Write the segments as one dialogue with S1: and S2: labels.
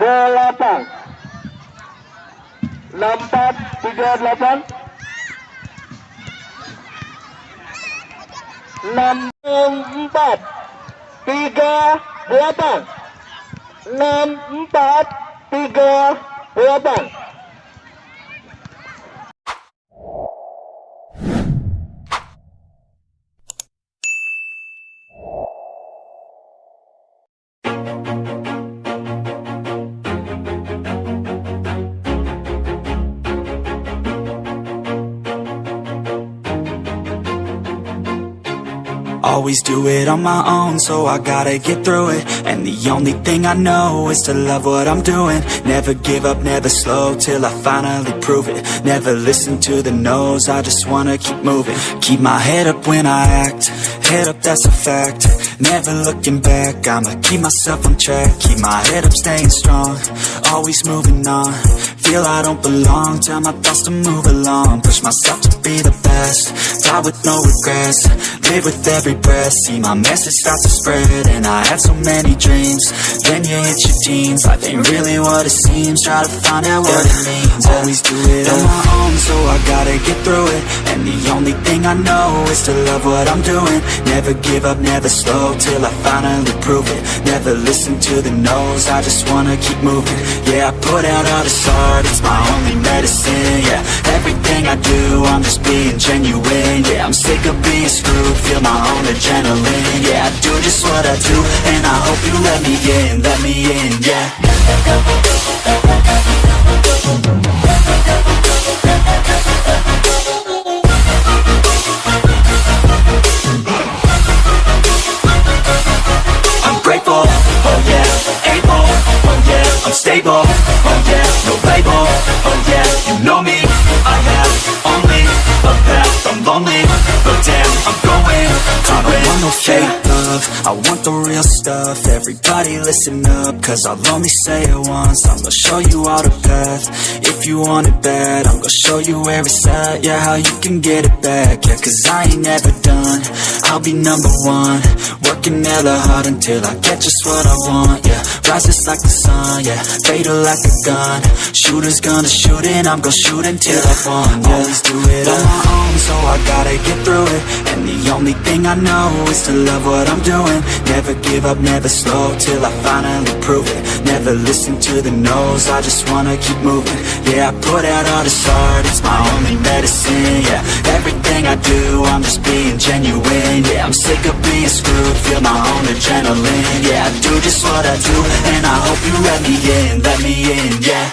S1: 8 64 38 64 38 64 38.
S2: Always do it on my own, so I gotta get through it. And the only thing I know is to love what I'm doing. Never give up, never slow, till I finally prove it. Never listen to the no's, I just wanna keep moving. Keep my head up when I act, head up, that's a fact. Never looking back, I'ma keep myself on track. Keep my head up, staying strong, always moving on. Feel I don't belong, tell my thoughts to move along. Push myself to be the best, die with no regrets. Live with every breath, see my message start to spread. And I had so many dreams, then you hit your teens. Life ain't really what it seems, try to find out what it means. Always do it on my own, so I gotta get through it. And the only thing I know is to love what I'm doing. Never give up, never slow, till I finally prove it. Never listen to the no's, I just wanna keep moving. Yeah, I put out all this art, it's my only medicine. Yeah, everything I do, I'm just being genuine. Yeah, I'm sick of being screwed, feel my own adrenaline. Yeah, I do just what I do, and I hope you let me in, yeah. I'm grateful, oh yeah, able, oh yeah, I'm stable, oh yeah, no label, oh yeah, you know me, I have only a path, I'm lonely, but damn, I'm going to win. I don't want no fake love, I want the real stuff. Everybody listen up, cause I'll only say it once. I'm gonna show you all the path, if you want it bad. I'm gonna show you where it's at, yeah, how you can get it back. Yeah, cause I ain't never done, I'll be number one. Working hella hard until I get just what I want, yeah. Rises like the sun, yeah, fatal like a gun. Shooter's gonna shoot and I'm gonna shoot until I won, yeah. Always do it on my own, so I gotta get through it. And the only thing I know is to love what I'm doing. Never give up, never slow, till I finally prove it. Never listen to the no's, I just wanna keep moving. Yeah, I put out all this art, it's my only medicine. Yeah, everything I do, I'm just being genuine. Yeah, I'm sick of being screwed, feel my own adrenaline. Yeah, I do just what I do, and I hope you let me in, yeah.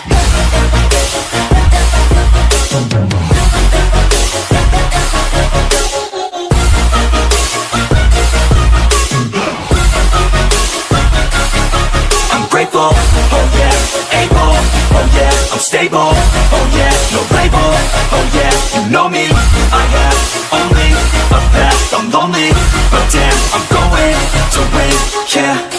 S2: Grateful, oh yeah, able, oh yeah, I'm stable, oh yeah, no label, oh yeah, you know me, I have only a path, I'm lonely, but damn, I'm going to win, yeah.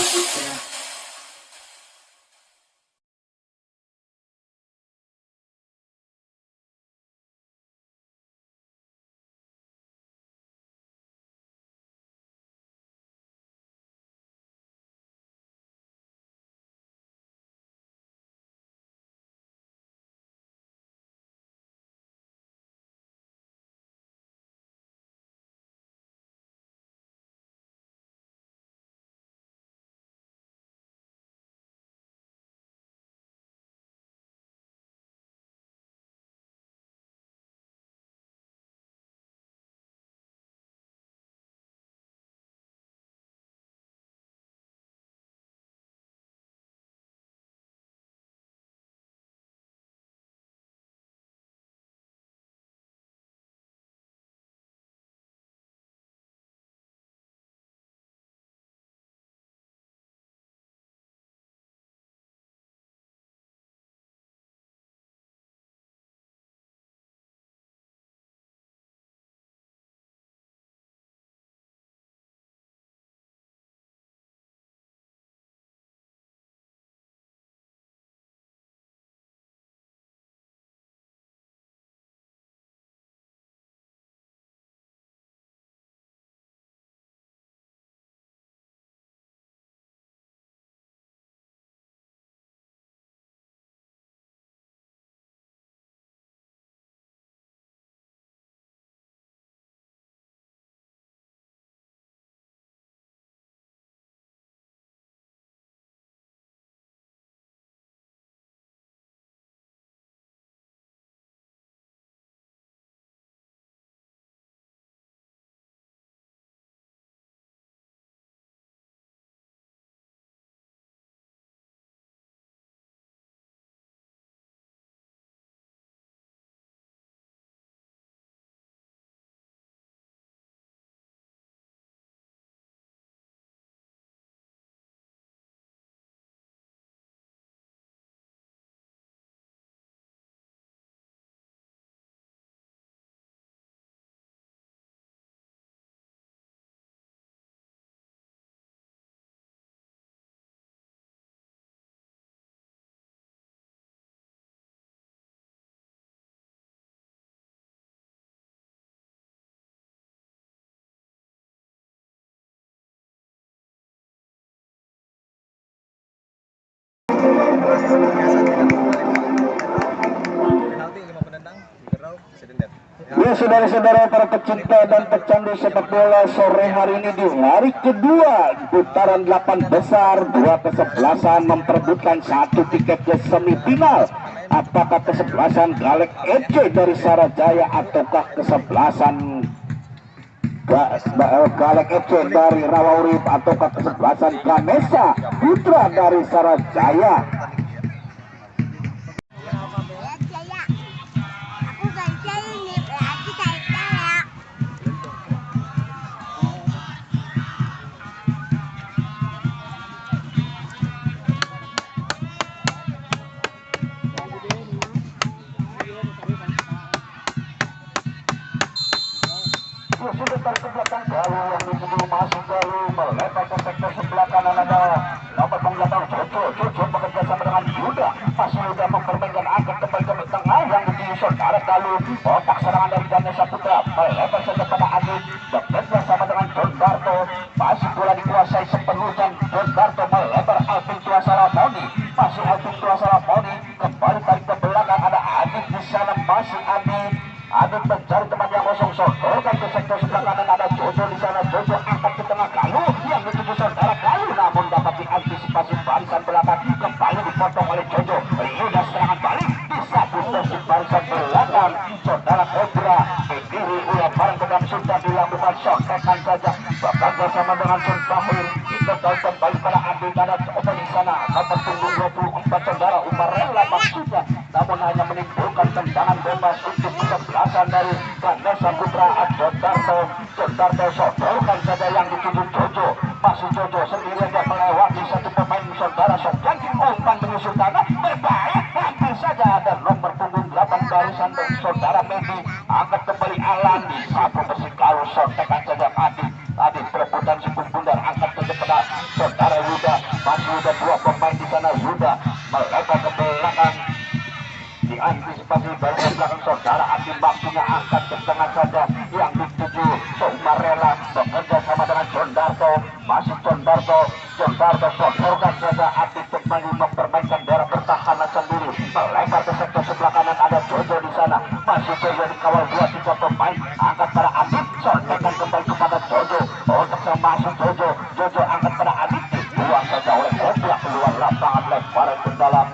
S1: Oke saudara-saudara para pecinta dan pecandu sepak bola, sore hari ini di hari kedua putaran 8 besar, dua kesebelasan memperebutkan satu tiket ke semifinal. Apakah kesebelasan Galek FC dari Sarajaya ataukah kesebelasan Galek FC dari Rawaurip ataukah kesebelasan Ganesha Putra dari Sarajaya? Sudah tersebelakang jalur yang dituju masuk jalur melebar ke sektor sebelah kanan ada nomor penggabung Jojo bekerja sama dengan Yuda. Masih Yuda mempermainkan angkat kembali ke tengah yang dituju saudara Galuh. Otak serangan dari Ganesha Putra melebar saja pada Adit bekerja sama dengan John Darto. Masih bola dikuasai sepenuhnya John Darto melebar Alvin Tuasara Moni. Masih Alvin Tuasara Moni kembali tarik ke belakang ada Adit di sana masih Adit mencari teman yang kosong, sodorkan ke sektor sebelah kanan ada Jojo di sana. Jojo angkat ke tengah Galuh yang dituju saudara Galuh, namun dapat diantisipasi barisan belakang, kembali dipotong oleh Jojo. Yuda serangan balik disapu dari barisan belakang saudara Cobra berdiri ulah barang pedang sudah dilakukan, sotekan saja bekerja sama dengan Sun Bahir. Kita tahu kembali pada Adit ada Coba di sana nomor punggung 24 saudara Umarela maksudnya, namun hanya menimbulkan tendangan bebas untuk kesebelasan dari Ganesha Putra. John Darto sodorkan saja yang dituju Jojo. Masih Jojo sendiri aja melewati satu pemain saudara Sofyan. Umpan menyusul tanah berbahaya, hampir saja ada nomor punggung 8 barisan dari saudara Medi. Angkat kembali Alan di sapu bersih Galuh, sotekan saja Adit perebutan siput bundar, angkat ke depan saudara Yuda. Masih Yuda dua pemain di sana, Yuda melebar ke belakang diantisipasi barisan belakang saudara Adi. Waktunya angkat ke tengah saja yang dituju Sumarela bekerja sama dengan John Darto. Masih John Darto sodorkan saja Adi kembali mempermainkan daerah pertahanan sendiri melebar ke sektor sebelah kanan ada Jojo di sana. Masih Jojo dikawal 2-3 pemain, angkat pada Adi, sotekan kembali kepada Jojo. Untuk masuk Jojo angkat pada Adi, dibuang saja oleh Cobra keluar lapangan, lebaran ke dalam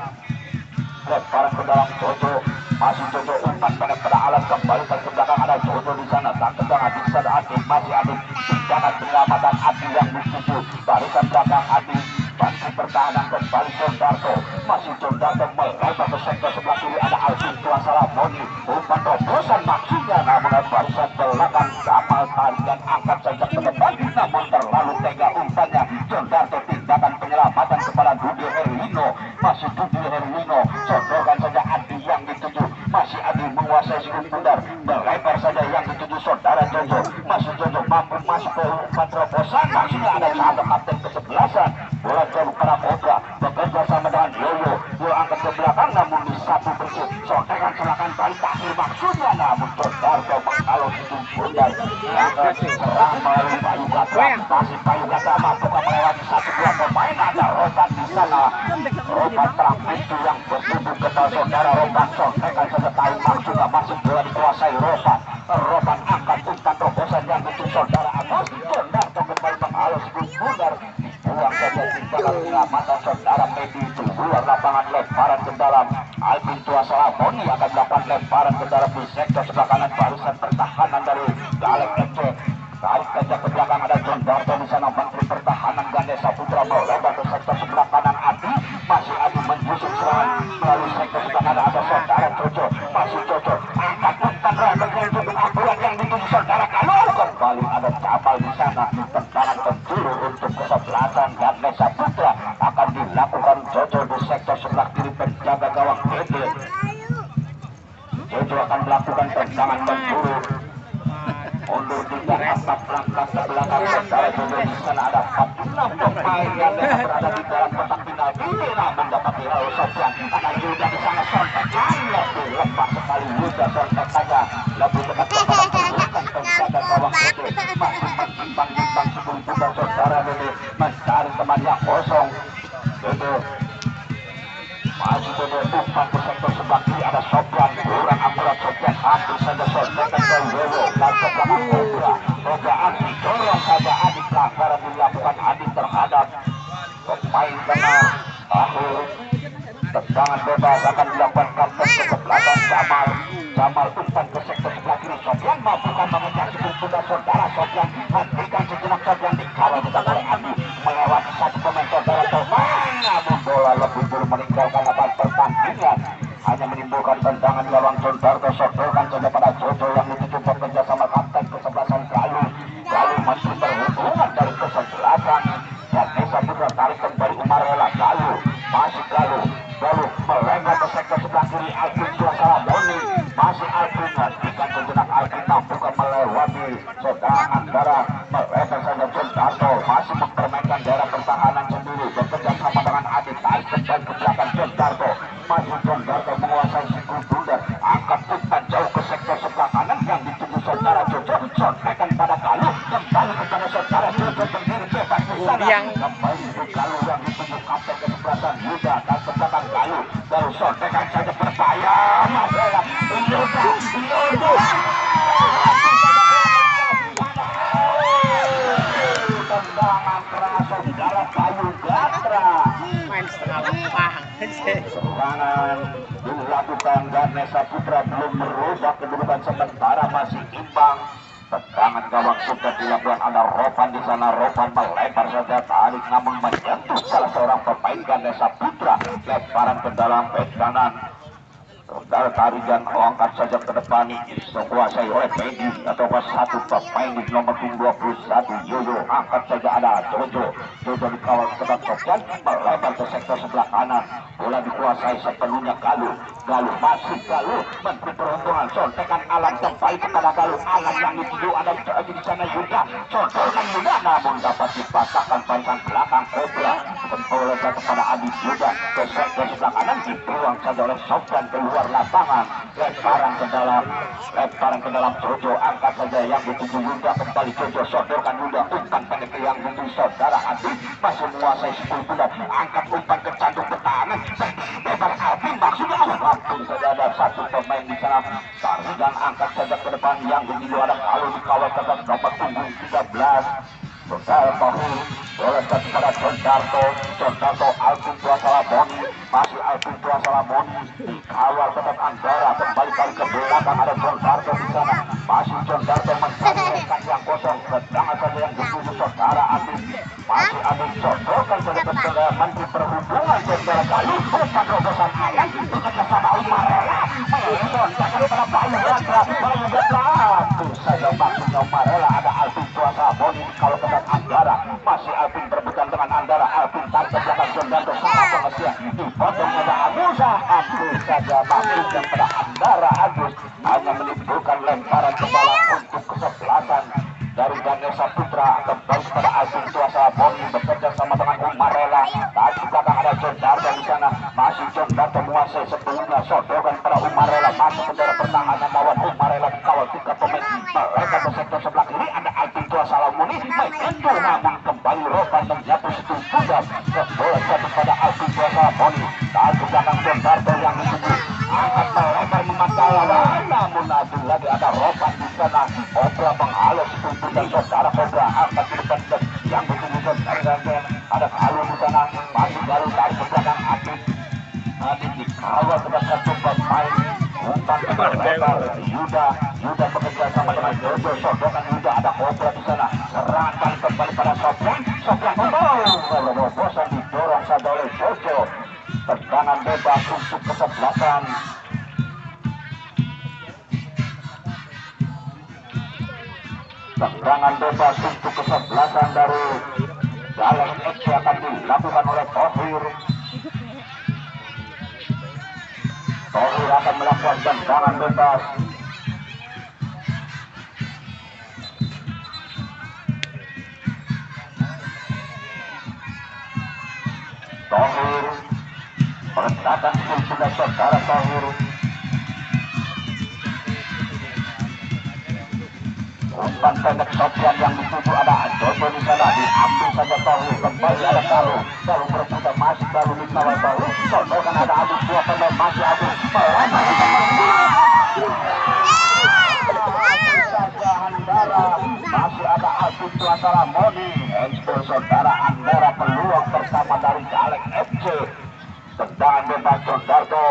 S1: Jojo. Masih Jojo umpan pada alat kembali ke belakang ada Jojo di sana. Tak tengah di sana Adit, masih Adit tindakan penyelamatan Adi yang dituju barisan belakang Adi. Bantu pertahanan kembali John Darto. Masih John Darto melebar ke sektor sebelah kiri ada Alvin Tuasara Moni. Umpan terobosan maksudnya, namun barisan belakang kapal tarian angkat saja ke depan, namun terlalu tega umpannya. John Darto tindakan penyelamatan kepada Dudi Herlino. Masih Dudi Herlino sodorkan saja Adi yang dituju. Masih Adi menguasai sudut bundar, melebar saja yang dituju saudara Jojo. Masih Jojo mampu masuk ke umpan terobosan, maksudnya ada satu kapten kesebelasan. Bola jauh para Cobra bekerja sama dengan Yoyo angkat ke belakang, namun disapu bersih, sotekan silakan balik akhir maksudnya, namun Darto kalau sudut bundar serang melalui Bayu Gatra. Masih Bayu Gatra mampu melewati 1-2 pemain, ada Roban di sana. Roban terakhir yang bertubuh kepada saudara Roban, sotekan saja tahu maksudnya. Masih bola dikuasai Roban angkat umpan terobosan yang itu saudara Agus. Darto kembali menghalus sudut bundar, buang saja tindakan penyelamatan saudara Medi keluar lapangan, lebaran ke dalam. Alvin Tuasara Moni akan melakukan lebaran ke dalam di sektor sebelah kanan barisan pertahanan dari Galek FC. Tarik saja ke belakang ada John Darto di sana. Menteri Pertahanan Ganesha Putra melebar ke sektor sebelah kanan Adi. Masih Adi menyusun serangan melalui sektor sebelah kanan ada saudara Jojo. Masih Jojo angkat umpan dengan untuk ambulan yang dituju saudara Galuh. Kembali ada capal di sana. Tendangan penjuru untuk kesebelasan Ganesha Putra akan dilakukan Jojo di sektor sebelah kiri penjaga gawang Dede. Jojo akan melakukan tendangan penjuru mundur 3-4 langkah ke belakang saudara Jojo. Di sana ada 46 pemain yang berada di dalam kotak final. Inilah mendapat Raul Sofyan. Ada Yuda di sana, sontekan lebih lepas sekali. Yuda sontek saja lebih dekat kepada perlukan penjaga gawang Dede. Masih menimbang-nimbang sebelum putar saudara Dede mencari teman yang kosong. Dede masih metode umpan ke sektor sebelah kiri ada Sofyan, kurang akurat Sofyan, hampir saja sontekan ke Wewo, dan ke belakang Cobra Adi, dorong saja Adi, pelanggaran dilakukan Adi terhadap pemain tengah. Akhir tendangan bebas akan dilakukan kapten kesebelasan Jamal umpan ke sektor sebelah kiri, Sofyan mampukah mengejar cukup sudah saudara Sofyan, hentikan sejenak Sofyan, dikawal kita oleh Adi melewati satu pemain saudara Sofyan, namun bola lebih dulu meninggalkan lapangan pertandingan, hanya menimbulkan tendangan di gawang Jondarto. Sodorkan saja pada Jojo yang dituju bekerja sama kapten kesebelasan Galuh masih berhubungan dari kesebelasan dan Nesa Putra tarik kembali Umarela. Galuh masih Galuh melengah ke sektor sebelah kiri, Alvin Tuasala Boni masih Alvin, hentikan sejenak Alvin mampukan melewati saudara Andara, melempar saja Jondarto masih mempermainkan daerah pertahanan sendiri bekerja sama dengan Adit, tarik kembali ke belakang Jondarto, masih Jondarto menguasai siku bundar, angkat umpan jauh ke sektor sebelah kanan yang dituju saudara Jojo, sontekan pada Galuh, kembali kepada saudara Jojo berdiri bebas di sana, kembali ke Galuh yang dituju kapten kesebelasan Yuda, dan ke belakang Galuh sontekan saja berbahaya, Marela tendangan keras saudara Bayu Gatra,
S3: main setengah lapangan.
S1: serangan dilakukan dan Nesa Putra belum merubah kedudukan sementara, masih imbang. Tendangan gawang sudah dilakukan, ada Ropan di sana, Ropan melempar saja, tarik namun menyentuh salah seorang pemain Ganesha Putra, lemparan ke dalam bek kanan. Saudara tarikan angkat saja ke depan, dikuasai oleh Pedi atau satu pemain di nomor 21 Yoyo, angkat saja ada Jojo dikawal ketat Sofyan, melebar ke sektor sebelah kanan, bola dikuasai sepenuhnya Galuh masih Galuh, menteri peruntungan, sontekan Alan kembali kepada Galuh, Alan yang dituju ada di sana Yuda, sontekan Yuda namun dapat dipatahkan barisan belakang Cobra, bola kepada Adi Yuda ke sektor sebelah kanan, dibuang saja oleh Sofyan keluar lapangan, lemparan ke dalam Jojo, angkat saja yang dituju Yuda, kembali Jojo, sodorkan Yuda, umpan pendek yang dituju saudara Adi, masih menguasai 10 bulan, angkat umpan ke cantik pertahanan, bebas Alvin maksudnya, langsung saja ada satu pemain di sana, tarikan angkat saja ke depan yang dituju ada kalau dikawal ketat nomor punggung 13 Saudara Bahur, bola satu pada Jondarto, Alvin Tuasala Boni, masih Alvin Tuasala Boni, dikawal ketat Andara, kembali ke belakang ada Jondarto di sana, masih Jondarto mencari rekan yang kosong, tendangan saja yang dituju saudara Adit, masih Adit sodorkan saja ke saudara Menteri Perhubungan saudara Galuh, umpan terobosan Alan, bekerja sama Umarela, sontekan pada Bayu Gatra, saja maksudnya Umarela, ada Alvin Tuasala Boni, kalau ketat Andara, masih Alvin berebutan dengan Andara, Alvin tarik ke belakang Jondarto, salah pengesia, dipotong pada Agusa, hampir saja maksudnya pada Andara, Agus hanya menimbulkan lemparan ke dalam untuk kesebelasan dari Ganesha Putra, kembali kepada Alvin Tuasala Boni, bekerja sama dengan Umarela, tarik ke belakang ada Jondarto di sana, masih Jondarto menguasai sebelumnya, sodorkan pada Umarela, masuk ke daerah pertahanan lawan Umarela, dikawal 3 pemain, mereka ke sektor sebelah kiri, ada Alvin Tuasala Boni, menyentuh namun kembali Ropan menjatuh situ sudah, bola jatuh pada Alvin Tuasala Boni, tarik ke belakang Jondarto yang dituju, angkat melebar memantau lawan, namun lagi ada Ropan di sana, Cobra menghalus situ dan saudara Cobra angkat ke depan yang dituju saudara, ada Galuh di sana, masih Galuh tarik ke belakang Adit dikawal kepada satu pemain, umpan lebar Yuda bekerja sama dengan Jojo, sodorkan Yuda, ada Cobra di sana, serangan kembali pada Sofyan bosan didorong saja oleh Jojo, tendangan bebas untuk kesebelasan dari Jalan FC akan dilakukan oleh Tohir akan melakukan tendangan bebas. Tohir meredakan sudah saudara Tohir umpan pendek Sofian yang dituju ada Jojo di sana, diambil saja Tahu, kembali ada Tahu berputar masih Tahu dikawal Tahu, sodokan ada Agus, dua pemain masih Agus melamar saja Andara, masih ada Agus Tuasara Moni, Expo saudara Andara peluang pertama dari Galek FC, tendangan bebas Jondarto.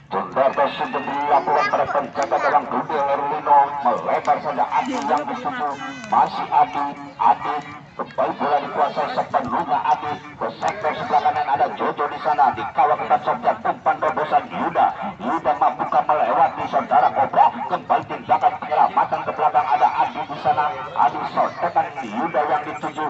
S1: Jondarto sudah dilakukan pada penjaga dalam Dude Erlino, melebar saja Adi yang dituju, masih Adi kembali bola dikuasai sepenuhnya Adi ke sektor sebelah kanan ada Jojo di sana, dikawal ketat Sofian, umpan terobosan Yuda mampu melewati saudara Kobra, kembali tindakan penyelamatan ke belakang ada Adi di sana, Adi sotekan Yuda yang dituju,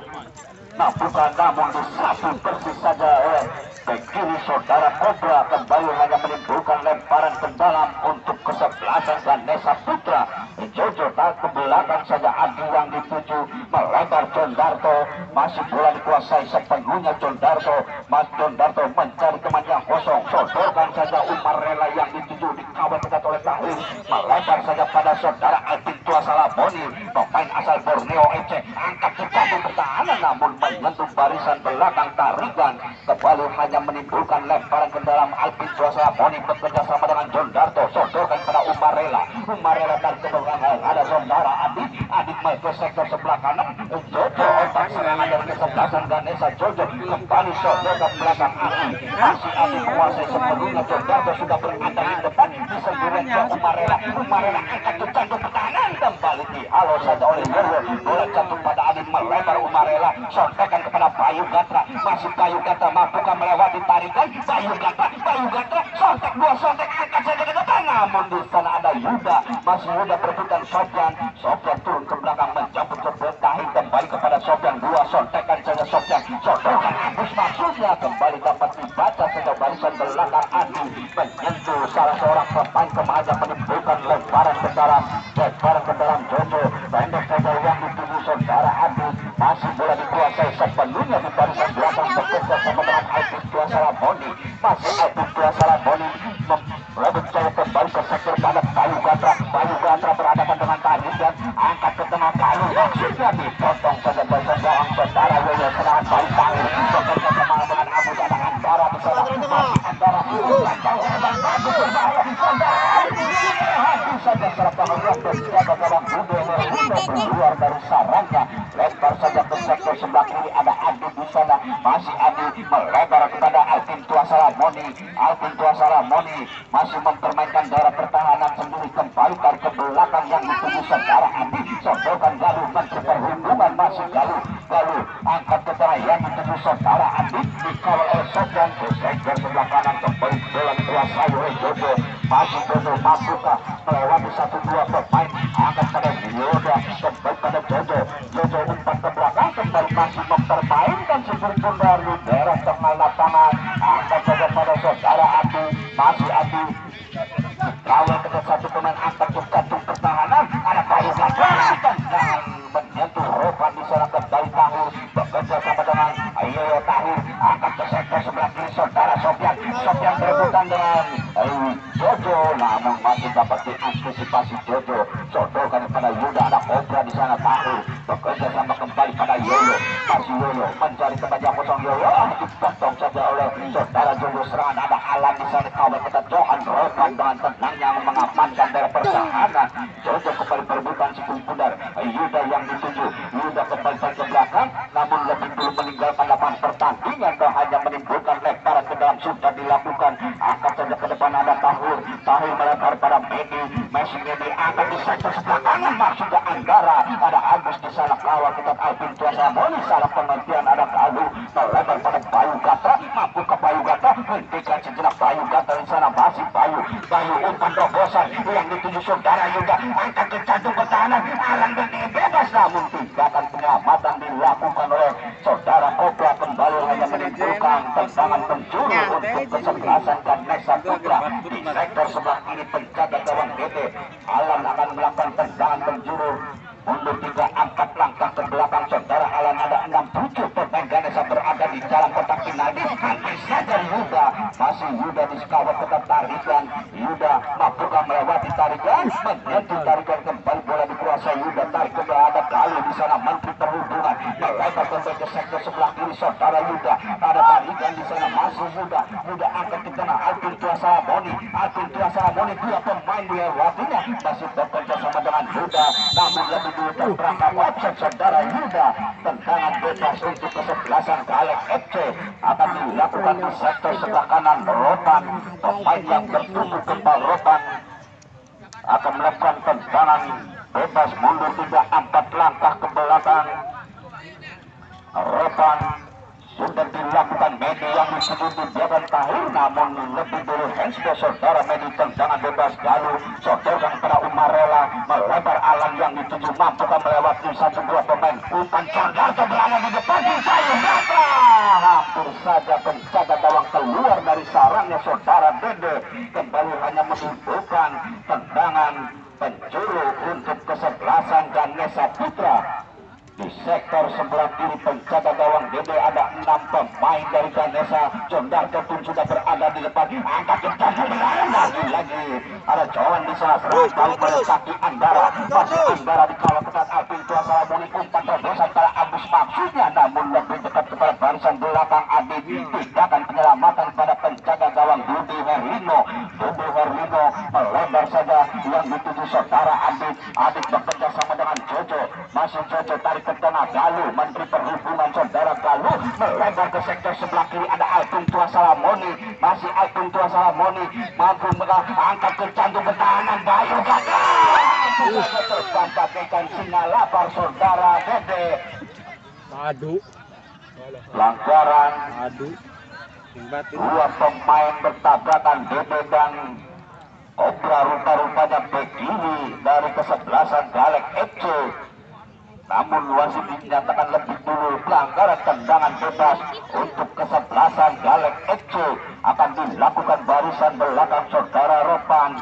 S1: bukan namun disapu persis saja oleh bek kiri saudara Kobra, kembali hanya menimbulkan lemparan ke dalam untuk kesebelasan Ganesha Putra. Jojo tak ke belakang saja Adi yang dituju, melebar Jondarto, masih bola dikuasai sepenuhnya Jondarto, Mas Jondarto mencari teman yang kosong, sodorkan saja Umar Rela yang dituju, dikawal ketat oleh Tahir, melebar saja pada saudara Alvin Tuasala Boni, pemain asal Borneo FC, angkat ke jatuh pertahanan namun menyentuh barisan belakang tarikan, kembali hanya menimbulkan lemparan ke dalam Alvin Tuasala Boni bekerja sama dengan Jondarto, sodorkan pada Umar Rela dari kebelakang ada saudara Adik ke sektor sebelah kanan, Jojo otak serangan dari kesebelasan Ganesha, Jojo kembali sodor ke belakang masih Adik menguasai sepenuhnya, Jondarto sudah berada di depan, disembunyikan ke Umar Rela angkat ke jantung pertahanan, kembali dihalau saja oleh Yoyo, bola jatuh pada Adik, melebar Umar Rela, sodekan kepada Bayu Gatra, masih Bayu Gatra mampukah melewati tarikan, Bayu Gatra sontek dua sontek angkat saja ke depan, namun di sana ada Yuda, masih Yuda berebutan Sofian turun ke belakang menjemput ke Tahir, kembali kepada Sofian, dua sontekan saja Sofian, sodorkan Agus maksudnya, kembali dapat dibaca saja barisan belakang Adi, menyentuh salah seorang pemain kemaja, menimbulkan lemparan ke dalam Jojo, pendek saja yang dituju saudara Adi, masih bola dikuasai sepenuhnya di barisan belakang bekerja sama dengan Alvin Tuasara Boni, masih Alvin Tuasara Boni merebut saya kembali ke sektor kanan, Bayu Gatra berhadapan dengan Tahir dan angkat ke tengah Kalu, maksudnya dipotong saja barisan belakang saudara Yoyo, serangan balik Tahir bekerja sama dengan Abu dan Andara di sana, masih Andara bagus berbahaya habis saja serangan yang berjaga dalam Dude keluar dari sarangnya, lebar saja ke sektor sebelah kiri ada Adi di sana, masih Adi melebar kepada Alvin Tuasara Moni masih mempermainkan daerah pertahanan sendiri, kembali tarik ke belakang yang dituju saudara Adi, sodorkan Galuh, menteri perhubungan masih Galuh angkat ke tengah yang dituju saudara Adi, dikawal oleh Sofian ke sektor sebelah kanan, kembali bola dikuasai oleh Jojo, masih Jojo mampukah melewati 1-2 pemain, angkat pada Yoda, kembali pada Jojo umpan ke belakang, kembali masih mempermainkan sebuah dari daerah tengah lapangan, angkat saja pada saudara Adi, masih Adi kawal ke satu pemain, angkat ke jantung pertahanan ada Bayu Gatra, tendangan menyentuh Ropan di sana, kembali Tahir bekerja sama dengan Yoyo, Tahir angkat ke sektor sebelah kiri saudara Sofian berebutan dengan Jojo, namun masih dapat diantisipasi Jojo, sodorkan kepada Yuda, ada Kobra di sana, Tahir bekerja sama kembali pada Yoyo, masih Yoyo mencari tempat yang kosong, Yoyo dipotong saja oleh saudara Jojo, serangan ada Alam di sana, kawal ketat Johan Ropan dengan tenang yang mengamankan daerah pertahanan, Jojo kembali berebutan sepuluh pundar, Yuda yang dituju, Yuda kembali ke belakang, namun lebih dulu meninggalkan lapangan pertandingan dan hanya menimbulkan lemparan ke dalam, sudah dilakukan, angkat saja ke depan ada Tahir melempar pada Messi angkat di sektor sebelah kanan, maksudnya Anggara, ada Agus di sana, kawal ketat Alvin Tuasara Boni, salah pengertian ada Galuh, melebar pada Bayu Gatra, mampu ke Bayu Gatra, hentikan sejenak Bayu Gatra di sana, masih Bayu umpan terobosan yang dituju saudara Yuda, angkat ke jantung pertahanan, Alan bebas, namun tindakan penyelamatan dilakukan oleh saudara Kobra, kembali hanya menimbulkan tendangan penjuru untuk kesebelasan Ganesha Putra di sektor sebelah kiri, penjaga gawang DT Alan akan melakukan tendangan penjuru mundur 3, angkat langkah ke belakang saudara Alan, ada 6-7 pemain Ganesha berada di dalam kotak penalti, hampir saja Yuda masih masih Yuda diskawat tetap tarikan. Yuda mampukah melewati tarikan, menyentuh tarikan kembali bola dikuasai Yuda, tarik ke ada kali di sana Menteri Perhubungan melebar kembali ke sektor sebelah kiri saudara Yuda, ada tarikan di sana masih Yuda angkat ke tengah Alvin Tuasa Moni dua pemain dilewatinya masih bekerja sama dengan Yuda, namun lebih dulu terperangkap offset saudara Yuda. Tendangan bebas untuk kesebelasan Galek FC akan dilakukan di sektor sebelah kanan. Rotan, pemain yang bertubuh kebal Rotan akan melakukan tendangan bebas mundur 3-4 langkah ke belakang. Rotan sudah dilakukan Medi yang dituju Dewan Tahir, namun lebih dulu handsball saudara Medi. Tendangan bebas Galuh sodorkan kepada Umarela, melebar Alan yang dituju mampukah melewati satu dua pemain. Umpan Condarto berada di depan sayang rata, hampir saja penjaga gawang keluar dari sarangnya saudara Dede. Kembali hanya menimbulkan tendangan penjuru untuk kesebelasan Ganesha Putra. Di sektor sebelah kiri penjaga gawang Dede ada 6 pemain dari Ganesha. Condarto pun sudah berada di depan, angkat jempol lagi ada Johan di sana serang pada kaki Andara, masih Andara dikawal ketat Alvin Tuasa Moni. Umpan terobosan para Agus maksudnya, namun lebih dekat kepada barisan belakang Adit. Tindakan penyelamatan pada penjaga gawang Budi Herlino melebar saja yang dituju saudara Adit bekerja sama dengan Jojo, masih Jojo tarik ke tengah Galuh, Menteri Perhubungan saudara Galuh melebar ke sektor sebelah kiri ada Alvin Tuasa Moni, masih Alvin Tuasa Moni mampu angkat ke jantung pertahanan Bayu Gagal terbang bagaikan singa lapar saudara Dede. Pelanggaran dua pemain bertabrakan Dede dan Obra, rupa-rupanya bek kiri dari kesebelasan Galek FC. Namun wasit dinyatakan lebih dulu pelanggaran tendangan bebas untuk kesebelasan Galek FC akan dilakukan barisan belakang saudara Ropan.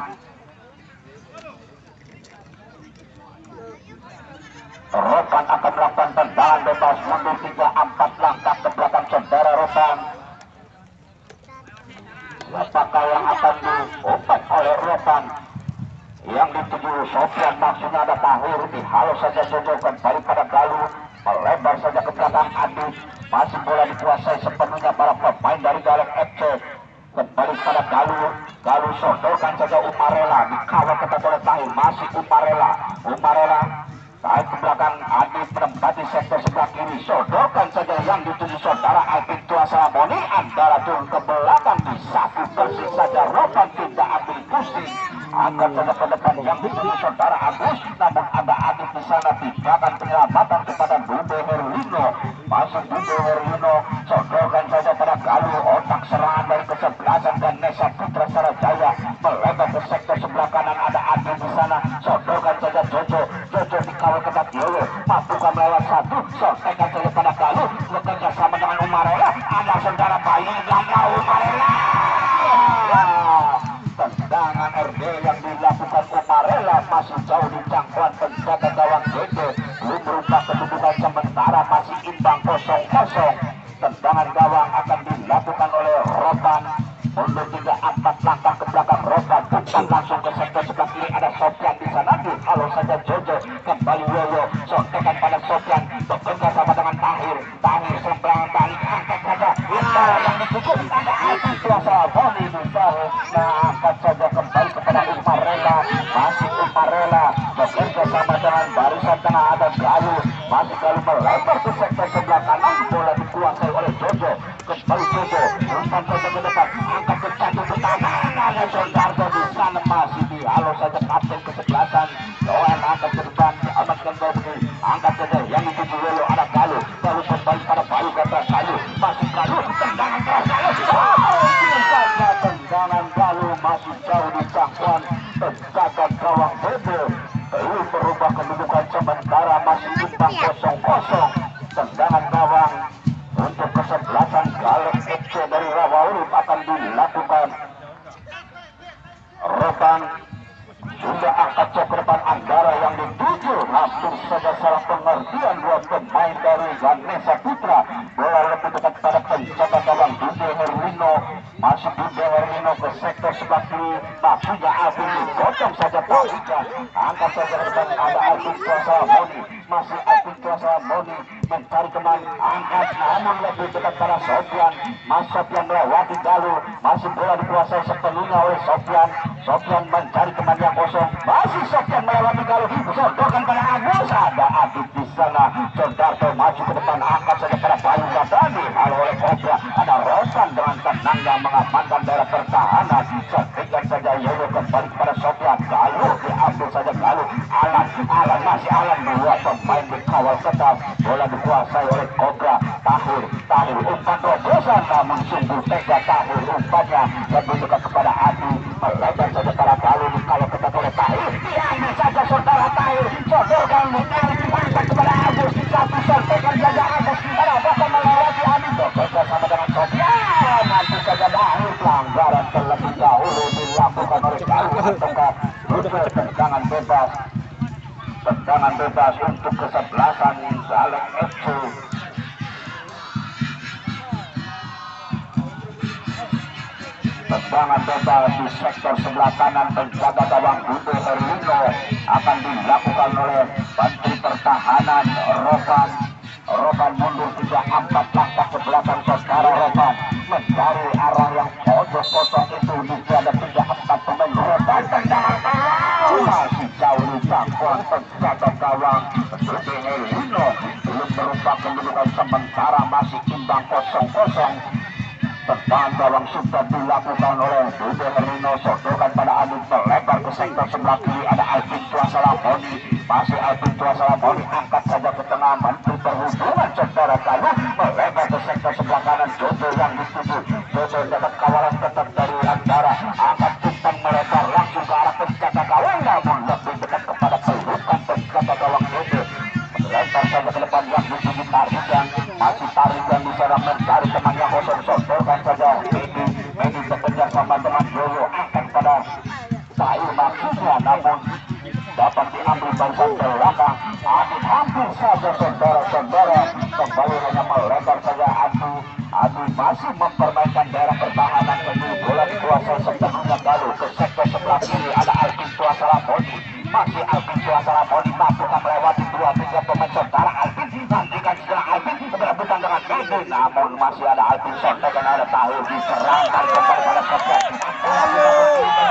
S1: Ropan akan melakukan tendangan bebas mundur 3-4 langkah ke belakang saudara Ropan. Apakah yang akan diumpan oleh Ropan? Yang dituju Sofian maksudnya ada Tahir, dihalau saja Jojo kembali pada Galuh, melebar saja ke belakang Adit, masih bola dikuasai sepenuhnya para pemain dari Galek FC. Kembali pada Galuh sodorkan saja Umarela, dikawal ketat oleh Tahir, masih Umarela tarik ke belakang Adit menempati sektor sebelah kiri, sodorkan saja yang dituju saudara Alvin Tuasa Moni. Andara turun ke belakang, disapu bersih saja Ropan, tidak ambil pusing, angkat saja ke depan yang dituju saudara Agus, namun ada Adit di sana. Tindakan penyelamatan kepada Bube Herlino, masuk Bube Herlino sodorkan saja pada Galuh, otak serangan dari kesebelasan Ganesha Putra Sarajaya melebar ke sektor sebelah kanan ada Adit di sana, sodorkan saja Jojo dikawal ketat Yoyo, mampukah melewat satu, sortekan saja pada Galuh, bekerja sama dengan Umarela, ada saudara Bayu Gagal Umarela. Tendangan RD yang dilakukan Umarela masih jauh di jangkauan penjaga gawang Dede, belum berubah kedudukan sementara masih imbang 0-0. Tendangan gawang akan dilakukan oleh Roban, mundur 3-4 langkah ke belakang Roban, bukan langsung ke sektor sebelah kiri ada Sofian di sana, dihalau saja Jojo, kembali Yoyo, sontekan pada Sofian, bekerja sama dengan Tahir seberangan balik, angkat saja Indra yang ditutup, ada Alvin Tuasa Moni di sana, angkat saja kembali kepada Umarela, masih Umarela, bekerja sama dengan barisan tengah ada Galuh, masih Galuh melebar ke sektor sebelah kanan, bola dikuasai oleh Jojo, kembali Jojo, umpan saja ke depan, angkat ke jantung pertahanan, ada Condarto di sana, masih dihalau saja kapten kesebelasan Johan, angkat ke depan, amatkan Bobby, angkat saja yang dituju Yoyo ada Galuh kembali pada Bayu Gagal, masih Galuh, tendangan keras saja tendangan Galuh masih jauh di jangkauan penjaga gawang Dede, belum berubah kedudukan sementara masih imbang 0-0. Tendangan gawang untuk kesebelasan Galek FC dari Rawaulip akan dilakukan. Rotan sudah angkat cek ke depan Andara yang dituju, hampir saja salah pengertian dua pemain dari Ganesha Putra. Bola lebih dekat pada penjaga gawang Budi Herlino, masih Budi saja Tarigan, angkat saja ke depan ada Alvin Kuasa Moni, masih Alvin Kuasa Moni mencari teman, angkat namun lebih dekat pada Sofian. Mas Sofian melewati jalur, masih bola dikuasai sepenuhnya oleh Sofian. Sofian mencari teman yang kosong, masih Sofian melewati jalur, sodorkan pada Agus, ada Adit di sana. Jondarto maju ke depan, angkat saja pada Bayu Gadani, halo oleh Kobra, ada Rosan dengan tenangnya mengamankan daerah pertahanan. Setingkat saja Yoyo kembali kepada Sofian, Galuh diambil saja Galuh, Alan masih Alan, dua pemain dikawal ketat, bola dikuasai oleh Kobra. Tahir umpan terobosan, namun sungguh tega Tahir umpannya lebih dekat kepada Adi, melebar saja pada Galuh dikawal ketat oleh Tahir, diambil saja saudara Tahir, sodorkan menarik angkat kepada Agus, satu sontekan saja Agus, ada bakal melewati Adi, bekerjasama dengan Sofian, nanti saja Tahir, pelanggaran terlebih dahulu dilakukan oleh Galuh, ataukah tendangan bebas untuk kesebelasan Zalek FC. Tendangan bebas di sektor sebelah kanan penjaga gawang Budi Herlino akan dilakukan oleh Menteri Pertahanan Rokan mundur 3-4 langkah ke belakang saudara Rokan mencari arah yang pojok kosong itu. Ada 3-4 pemain Rokan, tendangan masih jauh di jangkauan penjaga gawang Budi Herlino. Belum berubah kedudukan sementara, masih imbang 0-0. Tendangan gawang sudah dilakukan oleh Budi Herlino, sodorkan pada Adit, melebar ke sektor sebelah kiri, ada Alvin Tuasa Lamoni, masih Alvin Tuasa Lamoni, angkat saja ke tengah, Menteri Perhubungan saudara Galuh, melebar ke sektor sebelah kanan, Jojo yang dituju, Jojo dapat kawalan ketat dari Andara, angkat tumpang melebar langsung ke arah penjaga gawang, namun lebih dekat kepada pelukan penjaga gawang Jojo, melebar saja ke depan yang dituju Tarigan, masih Tarigan di sana mencari teman yang kosong, sodorkan saja ini bekerja sama dengan Yoyo, angkat pada Bayu maksudnya, namun dapat diambil barisan belakang. Adit hampir saja saudara-saudara, kembali hanya melebar saja Adi masih mempermainkan daerah pertahanan, kedua bola dikuasai sepenuhnya Galuh ke sektor sebelah kiri, ada Alvin Tuasa Lamoni, masih Alvin Tuasa Lamoni mampu melewati 2-3 pemain saudara Alvin, nantikan segera Alvin berebutan dengan Medi, namun masih ada Alvin sontek dan ada Tahir diserangkan kembali pada Sofian.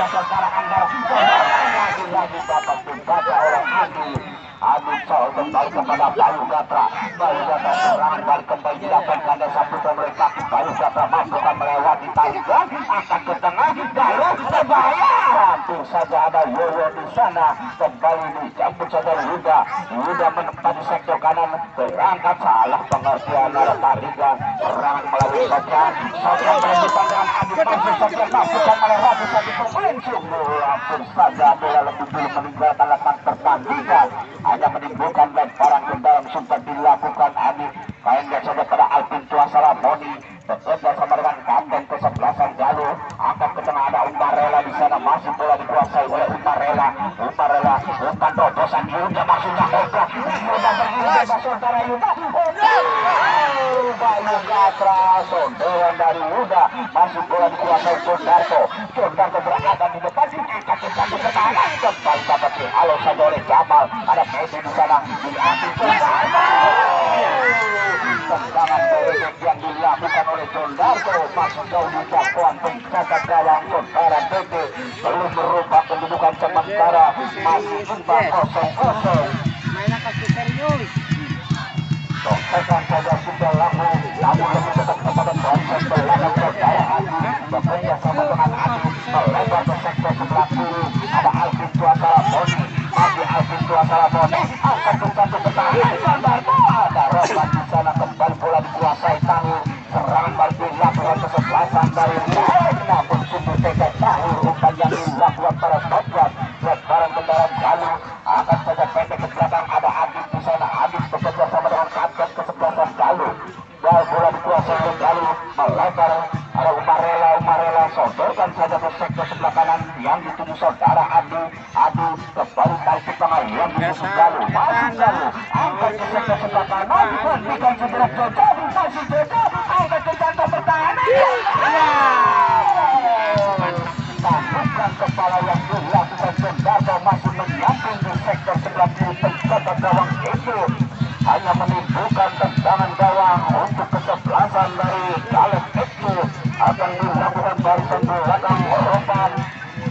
S1: Saudara Andara lagi dapat dibaca oleh Adi Sol kembali kepada Bayu Gatra serangan balik kembali dilakukan dan sambutan oleh kaki Bayu Gatra mampu melewati Tarigan, akan ke tengah Galuh berbahaya, hampir saja ada Yoyo di sana, kembali dijemput saja Yuda menempati sektor kanan, berangkat salah pengertian ada Tarigan, serangan melalui Sofian berebutan dengan Adi, masih Sofian mampukan melewati satu pemain, sungguh hampir saja bola lebih dulu meninggalkan lapangan pertandingan, hanya menimbulkan lemparan ke dalam sempat dilakukan Adi, mainnya saja pada Alvin Tuasa Lamoni, bekerja sama dengan kapten kesebelasan Galuh, angkat ke tengah ada Umarela di sana, masih bola dikuasai oleh Umarela, umpan terobosan Yuda maksudnya Kobra, Yuda bebas saudara Yuda, Bayu Gatra, sonderan dari Yuda, masih bola dikuasai Jondarto berada di depan, angkat ke satu pertahanan, kembali dapat halo saja oleh Jamal, ada Medi di sana, diambil tendangan pendek yang dilakukan oleh Jondarto, masuk jauh di jangkauan penjaga gawang saudara Bede, belum berubah kedudukan sementara, masih imbang 0-0.
S3: Mainnya kasih serius.
S1: Sontekan saja sudah namun lebih dekat kepada konsep belakang saudara Adi, bekerja sama dengan Adi, melebar ke sektor sebelah kiri, ada Alvin Tuasa Lamoni, masih Alvin Tuasa Lamoni, angkat ke satu pertahanan, ada Rokan di sana, kembali bola dikuasai Tahir, serangan balik dilakukan kesebelasan dari namun sungguh tega Tahir, umpan yang dilakukan pada Sofian, lebaran kendaraan Galuh, akan saja pendek ke belakang, ada Adit di sana, Adit bekerja sama dengan kapten kesebelasan Galuh, bola dikuasai oleh Galuh, melebar, ada Umarela, sodorkan saja ke sektor sebelah kanan yang dituju saudara Adi kembali tarik ke tengah yang dituju Galuh, masih Galuh, angkat ke sektor sebelah kanan, hentikan segera Jojo, masih Jojo, angkat ke jangka pertahanan, tangguhkan kepala yang dilakukan Jondarto, sebelah kiri penjaga gawang itu hanya menimbulkan tendangan gawang untuk kesebelasan dari Galek itu akan dilakukan barisan belakang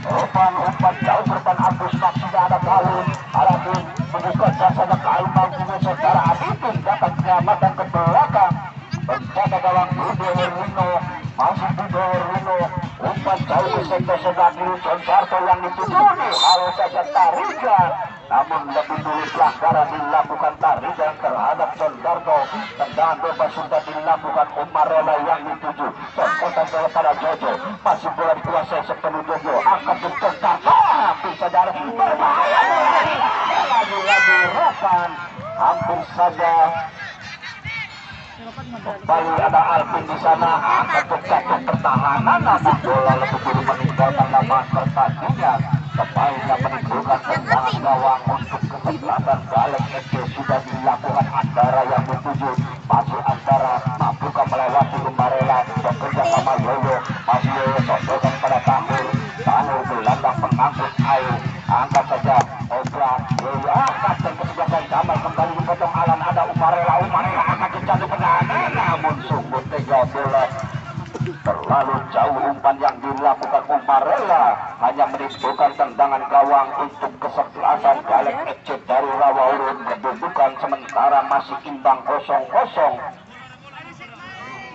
S1: Ropan umpan jauh ke depan Agus maksudnya ada Kalun Aladin membuka jasanya ke Alman dengan saudara Adipin dapat penyelamatan ke belakang penjaga gawang Budi Rino masih Budi Rino umpan jauh ke sektor sebelah kiri John Darto yang dituju harus saja tarikan namun lebih dulu pelanggaran dilakukan tarikan terhadap John Darto tendangan bebas sudah dilakukan Umarela yang dituju contohkan kepada Jojo masih bola dikuasai sepenuh Jojo akan ditentar hampir saja berbahaya lagi Rokan hampir saja kembali ada Alvin di sana angkat jatuh pertahanan namun bola lebih dulu meninggalkan lapangan pertandingan kembali menimbulkan tendangan gawang untuk kesebelasan Galek FC sudah dilakukan antara yang dituju masih antara mampukah melewati Umarela bekerja sama Yoyo masih Yoyo sodorkan pada Tahur gelandang pengangkut air angkat saja Obra Yoyo angkat dan kesebelasan Jamal kembali dipotong Alan ada Umarela angkat jatuh pertahanan namun sungguh tega bola terlalu jauh umpan yang dilakukan Umarela hanya menimbulkan tendangan gawang untuk kesebelasan Galek FC dari Rawaulun kedudukan sementara masih imbang 0-0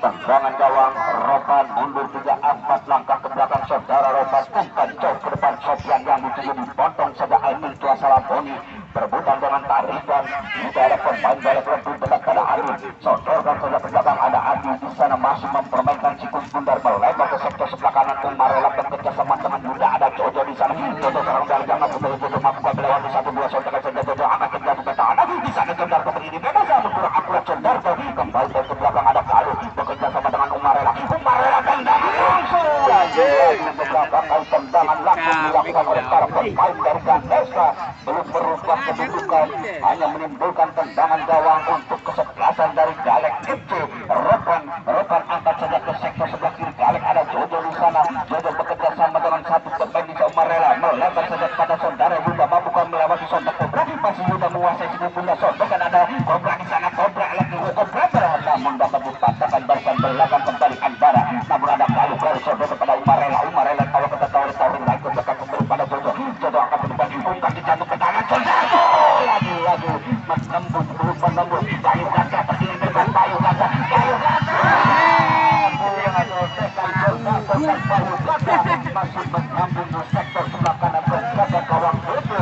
S1: tendangan gawang Ropan mundur 3-4 langkah ke belakang saudara Ropan umpan jauh ke depan Sofian yang dituju dipotong saja Alvin Tuasala Boni berebutan dengan tarikan tidak ada pemain balik lebih dekat pada Adi sodorkan saja ke belakang ada Adi di sana masih mempermainkan Sikun Bundar melebar ke sektor sebelah kanan Umarela bekerja sama dengan Yuda ada Jojo di sana Jojo serang dari jangan kembali Jojo mampu melewati 1-2 sodorkan saja Jojo akan terjatuh ke tangan di sana Jondarto berdiri bebas namun kurang akurat Jondarto kembali ke belakang ada Kalu bekerja sama dengan Umarela tendangan langsung lagi beberapa kali tendangan langsung dilakukan oleh para pemain dari Ganesha belum berubah kedudukan hanya menimbulkan tendangan gawang untuk kesebelasan dari Galek FC Ropan angkat saja ke sektor sebelah kiri Galek ada Jojo di sana Jojo bekerja sama dengan satu pemain di Umarela melebar saja kepada saudara Yuda mampukah melewati saudara Kobra masih Yuda menguasai Sikun Bundar kan ada Kobra di sana Kobra namun dapat dipatahkan barisan belakang kembali Andara namun ada Kalu saudara kepada Umarela kalau kita tahu naik ke belakang kembali pada Jojo akan berubah ungkap dicantum ke tangan Jojo lagi menembus kayu kaca berdiri dengan kayu kaca masih menyambung di sektor sebelah kanan penjaga gawang Jojo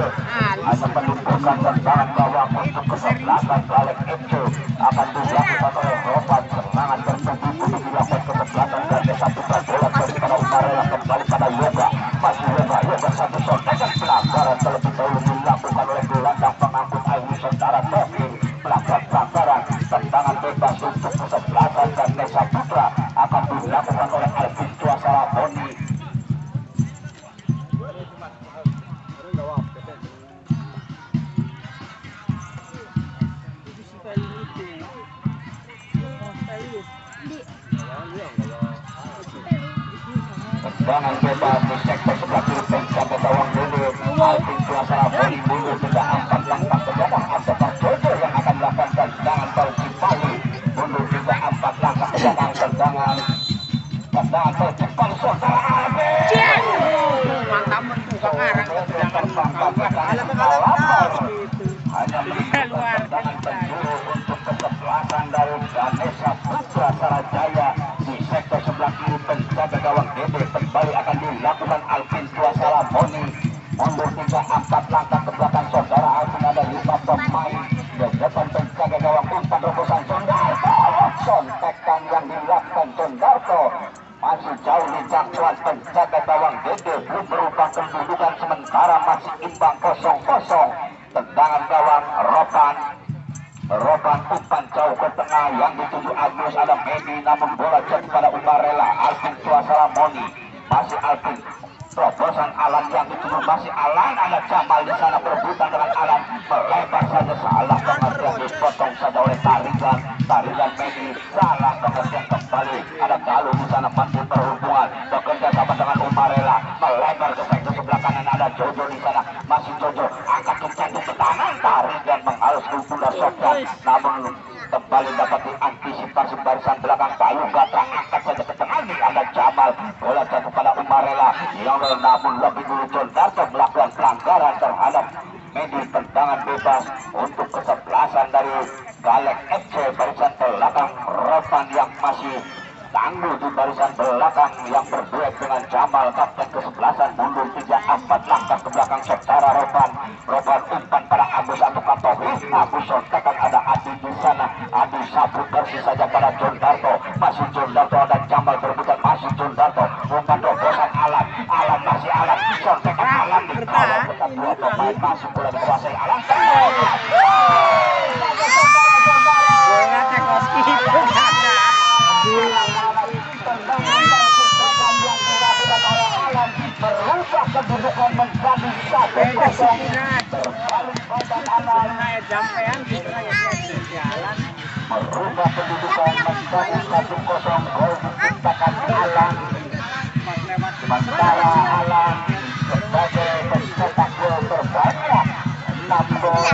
S1: hanya menimbulkan tendangan gawang untuk kesebelasan Galek FC akan dilakukan oleh Ropan serangan bertujuh dilakukan ke belakang dan satu bola pada Umarela kembali pada Yoga masih Yoga satu sodekan pelanggaran terlebih dahulu dilakukan oleh gelandang pengangkut air saudara Tevin melakukan pelanggaran tendangan bebas untuk kesebelasan dan Nesa Putra akan dilakukan oleh Alvin Tuasala Boni tendangan bebas di sektor sebelah kiri penjaga gawang dulu Alvin Tuasala Boni mundur 3-4 langkah ke belakang ada Jojo yang akan melakukan tendangan tol Cipali mundur 3-4 langkah ke belakang tendangan tol Cipali saudara Alvin
S3: mantap mengarang
S1: hanya melakukan tendangan penjuru untuk kesebelasan dari Ganesha Putra Sarajaya di sektor sebelah kiri penjaga gawang Dede kembali akan dilakukan Alvin Tuasala Boni mundur 3-4 langkah ke belakang saudara Alvin ada 5 pemain di depan penjaga gawang umpan robosan Jondarto sontekan yang dilakukan Jondarto masih jauh di jangkauan penjaga gawang Dede belum berubah kedudukan sementara masih imbang 0-0 tendangan gawang Ropan umpan jauh ke tengah yang dituju Agus ada Medi namun bola jatuh pada Umarela Alvin Tuasala Boni masih Alvin terobosan Alan yang dituju masih Alan ada Jamal di sana berebutan dengan Alan melebar saja salah pengertian dipotong saja oleh Tarigan Medi salah pengertian kembali ada Galuh di sana Menteri Perhubungan bekerja sama dengan Umarela melebar ke sektor sebelah kanan ada Jojo di sana masih Jojo angkat ke jantung ke tangan Bunda Sofyan, namun kembali dapat diantisipasi barisan belakang Bayu Gatra, angkat saja ke tengah ini ada Jamal, bola jatuh pada Umarela yang namun lebih dulu John Darto melakukan pelanggaran terhadap media tendangan bebas untuk kesebelasan dari Galek FC. Barisan belakang Ropan yang masih tangguh di barisan belakang yang berduet dengan Jamal, kapten kesebelasan, mundur 3-4 langkah ke belakang secara Ropan umpan pada Agus atau Katowi. Agus sontakan ada Adi di sana, Adi sapu bersih saja pada John Darto, masih John Darto ada Jamal berebutan, masih John Darto umpan terobosan Alan masih Alan, sontakan Alan di kawal dekat dua pemain, masuk bola dikuasai Alan.
S3: Bola Tekoski itu
S1: berubah kedudukan menjadi 1-0.
S3: jampean jalan
S1: Merubah kedudukan menjadi 1-0. Gol diciptakan Alan. Sementara Alan sebagai pencetak gol terbanyak 6 gol.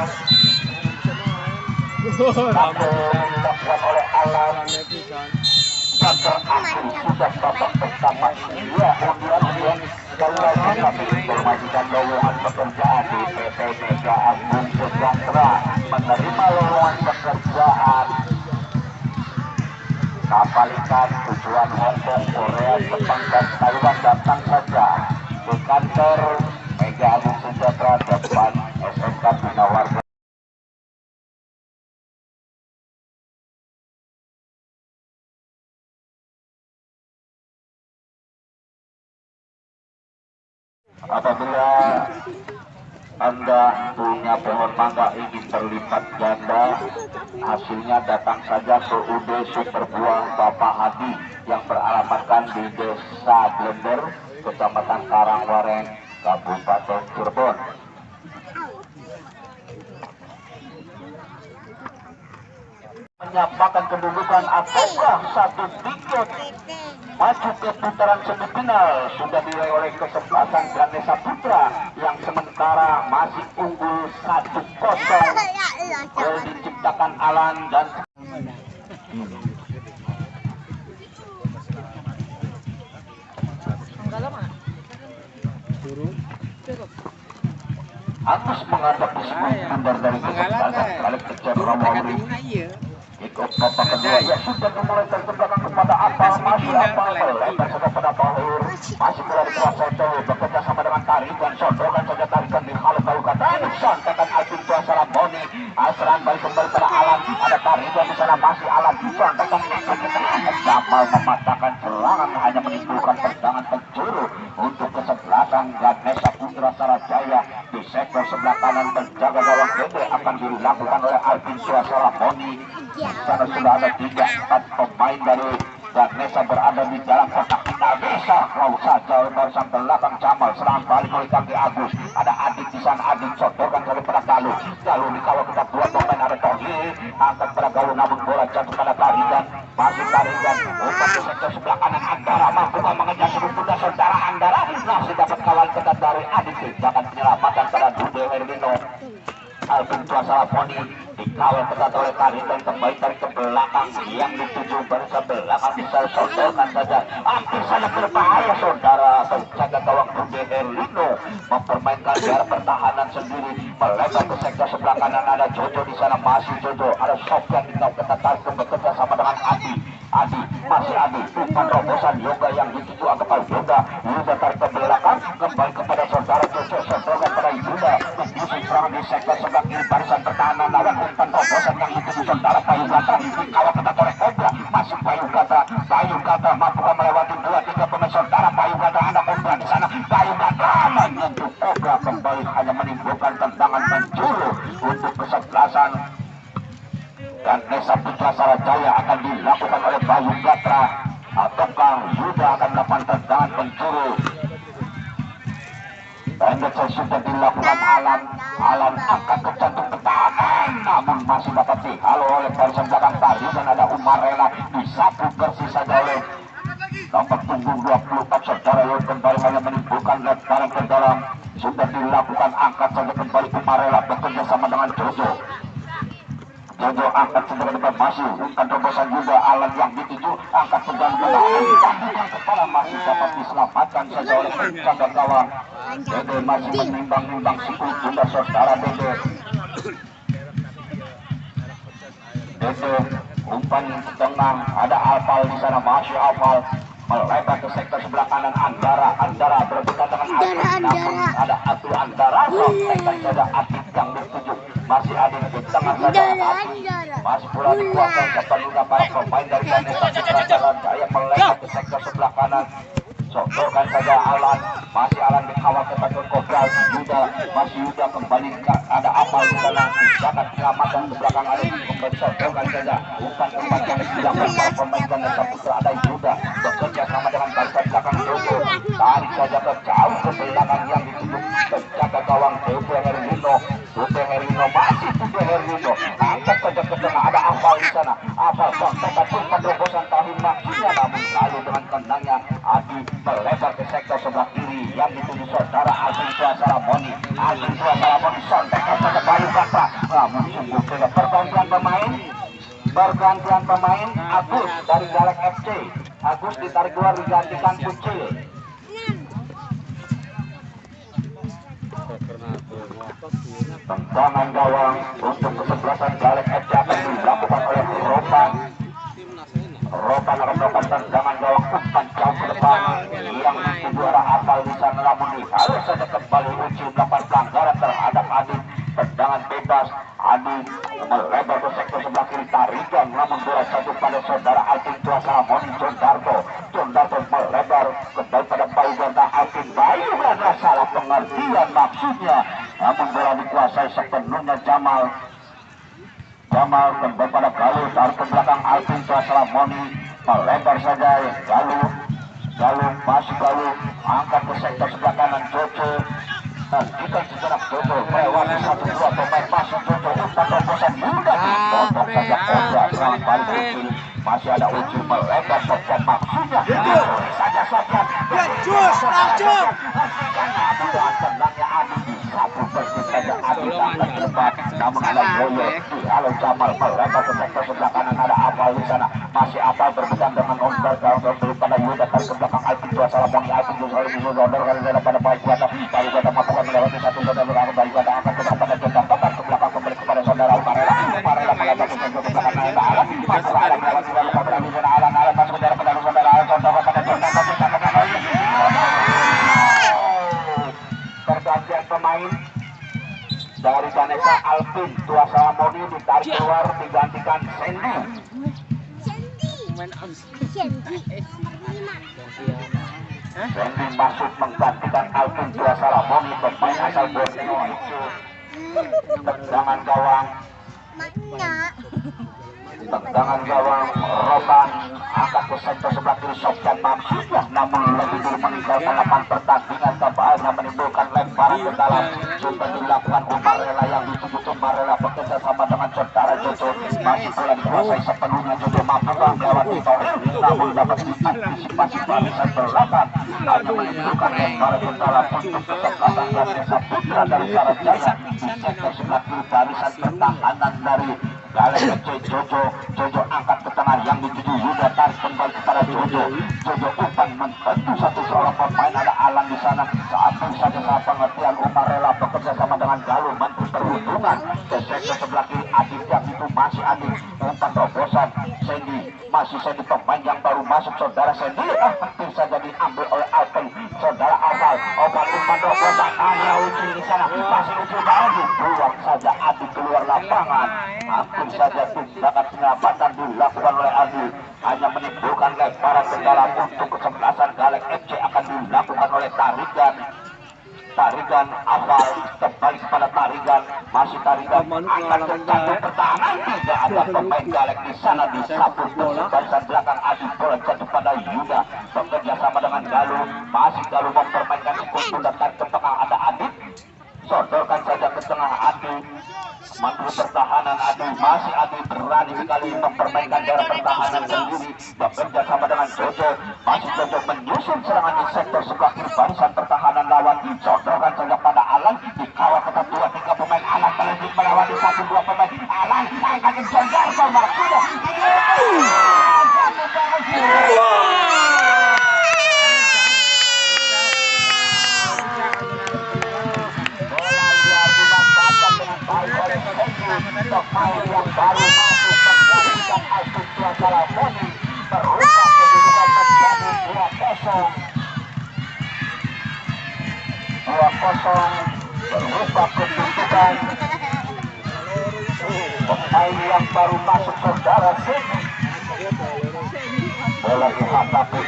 S1: Dilakukan oleh Alan. Terakhir sudah babak pertama dia undian kalau kami informasikan lowongan pekerjaan di PT Mega Agung Sejahtera menerima lowongan pekerjaan kapal ikan tujuan Hong Kong, Korea, Jepang dan Taiwan. Datang saja ke kantor Mega Agung Sejahtera depan SMK Bina Warga. Apabila Anda punya pohon mangga ingin berlipat ganda, hasilnya datang saja ke UD Superbuah Bapak Hadi yang beralamatkan di Desa Glender, Kecamatan Karangwareng, Kabupaten Cirebon. Menyampaikan kedudukan ataukah satu tiket maju ke putaran semifinal sudah diraih oleh kesebelasan Ganesha Putra yang sementara masih unggul 1-0. Gol diciptakan Alan dan Agus menghadapi sebuah dari kesebelasan Galek Kecil Ramawri. Ikut babak kedua ya sudah dimulai dari belakang kepada apa masih apa lebar saja pada Bahur, masih bola dikuasai Cowok bekerja sama dengan Tarikan, sondokan saja Tarikan di halau Bayu Gatra, sontakan Alvin Tuasara Boni, Asran balik kembali pada Alan, ada Tarikan di sana masih Alan, sontakan Jamal mematahkan serangan hanya menimbulkan tendangan penjuru untuk kesebelasan Ganesha Putra Sarajaya. Di sektor sebelah kanan penjaga gawang gede akan dilakukan oleh Alvin Tuasara Boni. Sana sudah ada 3-4 pemain dari Ganesha berada di dalam kotak, tidak bisa kalau saja barisan belakang Jamal, serangan balik oleh kaki Agus, ada Adik di sana, Adik sodorkan daripada Galuh dikawal kita dua pemain, ada Tohi angkat pada Galuh namun bola jatuh pada Tarikan, masih Tarikan umpan di sektor sebelah kanan Andara mampu mengejar sudut bunda saudara Andara, masih dapat kawal ketat dari Adik, jangan penyelamatan pada Dude Herlino. Alvin Tuasara Poni dikawal ketat oleh Tarikan, kembali tarik ke belakang yang dituju barisan belakang bisa sodorkan saja, hampir saja berbahaya saudara. Penjaga gawang Dude Herlino mempermainkan jarak pertahanan sendiri, melebar ke sektor sebelah kanan, ada Jojo di sana, masih Jojo, ada Sofyan dikawal ketat, tarik bekerja sama dengan Adi masih Adi, umpan terobosan Yoga yang dituju angkat Yoga tarik ke belakang, kembali kepada saudara Jojo, sodorkan pada Yuda, menyusun serangan di sektor sebelah kiri barisan pertahanan lawan, umpan terobosan yang dituju saudara Bayu Gatra, dikawal ketat oleh Kobra, masuk Bayu Gatra mampu melewati 2-3 pemain saudara Bayu Gatra, ada Kobra di sana, Bayu Gatra menyentuh Kobra, kembali hanya menimbulkan tendangan penjuru untuk kesebelasan Ganesha Putra Sarajaya. Akan dilakukan oleh Bayu Gatra ataukah Yuda akan melakukan tendangan penjuru. Pendek sudah dilakukan Alan angkat ke jantung pertahanan, namun masih dapat dihalau oleh barisan belakang tadi dan ada Umarela disapu bersih saja oleh nomor punggung 24 saudara yang kembali hanya menimbulkan lebaran ke dalam. Sudah dilakukan angkat saja kembali Umarela bekerja sama dengan Jojo. Jojo angkat segera depan masih bukan terobosan juga Alan yang dituju angkat segera depan kepala masih dapat diselamatkan saja oleh penjaga gawang. Dede masih menimbang-nimbang sikul bunda saudara Dede. Dede umpan tengah ada Alpal di sana masih Alpal melebar ke sektor sebelah kanan Andara berebutan dengan Atik namun ada Atu Andara sontekan saja Atik yang dituju masih ada di tengah saja masih pula dikuasai sepenuhnya para pemain dari Ganesha Putra Jaya melebar ke sektor sebelah kanan. Sodokan saja Alan, masih Alan dikawal kepada Kodral Yuda, masih Yuda kembali ada Apal di sana, sangat penyelamatan ke belakang ada kembali sodokan saja, umpan yang dilakukan para pemain Ganesha Putra ada Yuda, bekerja sama dengan barisan belakang Jojo, tarik saja ke jauh ke belakang yang dituju penjaga gawang Tupe Herino masih Tupe Herino, angkat saja ke tengah ada Apal di sana, Apal sontokan umpan terobosan tahun maksudnya namun lalu dengan tendangnya Adi melebar ke sektor sebelah kiri yang dituju saudara Alvin Salamoni sontekan saja Bayu Gatra namun sungguh tidak pergantian pemain Agus dari Galek FC. Agus ditarik keluar digantikan Kucil. Tendangan gawang untuk kesebelasan Galek FC akan dilakukan oleh Ropan akan melakukan tendangan gawang umpan jauh ke depan yang dituju arah Apal di sana namun harus saja kembali uji melakukan pelanggaran terhadap Adi. Tendangan bebas Adi melebar ke sektor sebelah kiri tarikan namun bola jatuh pada saudara Alvin Salamoni Jondarto melebar kembali pada Bayu Ganda Alvin Bayu Ganda salah pengertian maksudnya namun bola dikuasai sepenuhnya Jamal kembali pada Galuh tarik ke belakang Alvin Salamoni melebar saja Galuh masih Galuh angkat ke sektor sebelah kanan Jojo kita sejenak Jojo melewati 1-2 pemain masuk Jojo umpan terobosan mudah dipotong saja Kodra serangan balik kecil masih ada uji melebar Sofyan maksudnya saja Sofyan tendangnya Adi disapu persis saja Adi angkat ke depan namun ada Yoyo halo Jamal melebar ke sektor sebelah kanan ada Apal di sana masih Apal berpegang dengan Ondar pada Yuda tarik ke belakang Alvin Salamoni pada Bayu Ganda melakukan melewati satu saudara Bayu Ganda akan ke depan dan Jondarto ke belakang kembali kepada saudara Umarela melebar ke sektor sebelah kanan ada Alan masuk Alan melewati Alan masuk ke dalam saudara pergantian pemain dari Ganesha Alvin Salamoni ditarik keluar digantikan Sandy masuk menggantikan Alvin Salamoni pemain asal Borneo itu. Tendangan gawang Roban angkat ke sektor sebelah kiri Sofyan maksudnya namun lebih dulu meninggalkan lapangan pertandingan kembali menimbulkan lemparan ke dalam sudah dilakukan Umarela yang dituju Umarela bekerja sama dengan saudara Jojo masih bola dikuasai sepenuhnya Jojo mampu melewati Toril namun dapat diantisipasi barisan belakang hanya menimbulkan lemparan ke dalam untuk kesempatan Ganesha Putra dari Sarajaya di sektor sebelah kiri barisan pertahanan dari Galek FC Jojo angkat ke tengah yang dituju Yuda tarik kembali kepada Jojo umpan membantu satu seorang pemain ada Alan di sana saat saja saat pengertian Umarela bekerja sama dengan Galuh menteri perhubungan ke sektor sebelah kiri Adit yang itu masih Adit umpan terobosan masih Sandy pemain yang baru masuk saudara Sandy penting saja diambil oleh Alvin saudara Apal umpan terobosan hanya uji di sana masih uji bawah dibuang saja Adit keluar lapangan hampir saja tindakan penyelamatan dilakukan oleh Adi hanya menimbulkan lemparan ke dalam untuk kesebelasan Galek FC akan dilakukan oleh Tarigan Apal kembali kepada Tarigan masih Tarigan akan terjatuh pertahanan tidak ada pemain Galek di sana disapu barisan belakang Adi bola jatuh pada Yuda bekerja sama dengan Galuh masih Galuh mempermainkan sikul dan tarik ke tengah ada Adit sodorkan saja ke tengah Adi Menteri Pertahanan Adi masih Adi berani sekali mempermainkan daerah pertahanan sendiri bekerja sama dengan Jojo masih Jojo menyusun serangan di sektor sebelah kiri barisan pertahanan lawan sodorkan saja pada Alan dikawal ketat 2-3 pemain Alan terlebih melewati 1-2 pemain Alan dipermainkan Indonesia maksudnya. Pemain yang baru masuk menggantikan Alvin Salamoni berubah kedudukan menjadi 2-0 berubah kedudukan. Pemain yang baru masuk saudara Seni bola dihadapi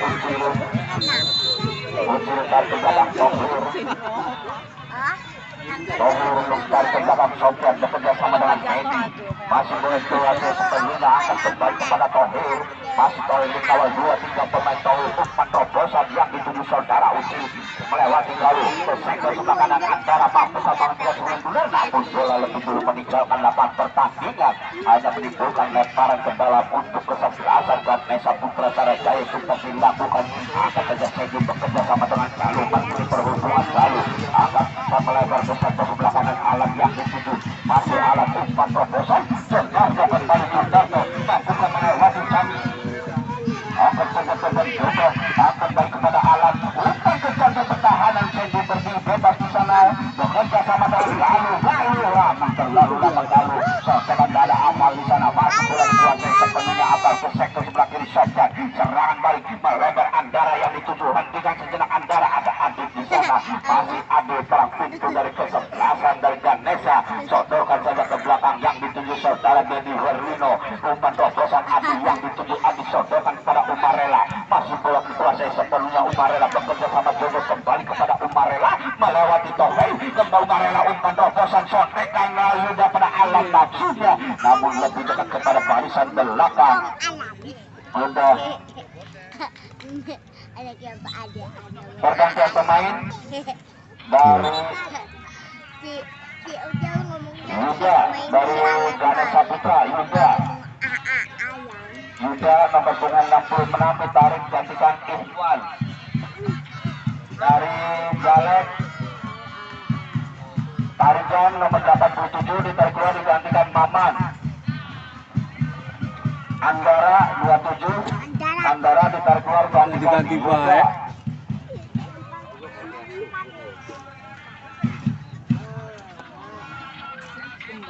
S1: Ucil dari belakang Tohir lempar ke belakang Sofian bekerja sama dengan Medi, masih mengeksplorasi sepenuhnya akan kembali kepada Tohir. Masih Tohir dikawal 2-3 pemain Tohir, umpan terobosan yang dituju saudara Ucil melewati lalu ke sektor sebelah kanan antara mampu sama reguler, namun bola lebih dulu meninggalkan lapangan pertandingan, hanya menimbulkan lemparan ke dalam untuk kesebelasan dan Nesa Putra Sarajaya sempat dilakukan. Akan saja Sedi bekerja sama dengan Lalu Menteri Perhubungan Lalu akan bisa melebar ke sektor sebelah kanan alam yang dituju, masih alam umpan terobosan Sundarto kembali Sundarto bukan melewati Cami, akan saja kembali juga akan baik kepada alam umpan kejar ke pertahanan. Sedi berdiri bebas di sana bekerja sama dengan Lalu lama terlalu setelah tidak ada amal di sana, masih bola dikuasai sepenuhnya atas ke sektor sebelah kiri Sofyan, serangan balik melebar Andara yang dituju, hentikan sejenak Andara, ada Adit di sana, masih Adit perang pintu dari kesebelasan dari Ganesa, sodorkan saja ke belakang yang dituju saudara Denny Herlino, umpan terobosan Adit yang dituju Adit sodorkan kepada Umarela, masih bola dikuasai sepenuhnya Umarela, bekerja sama Jojo kembali kepada Umarela, melewati Tohei, kembali Umarela, umpan terobosan sontekan Yuda pada alam maksudnya, namun lebih dekat kepada barisan belakang. Udah pergantian pemain dari Yuda dari Ganesa Putra. Yuda nomor punggung 60 menang ditarik gantikan Ikhwan. Dari Galek Tarijan nomor 87 ditarik keluar digantikan Maman. Andara 27 Andara ditarik keluar gantikan Yuda.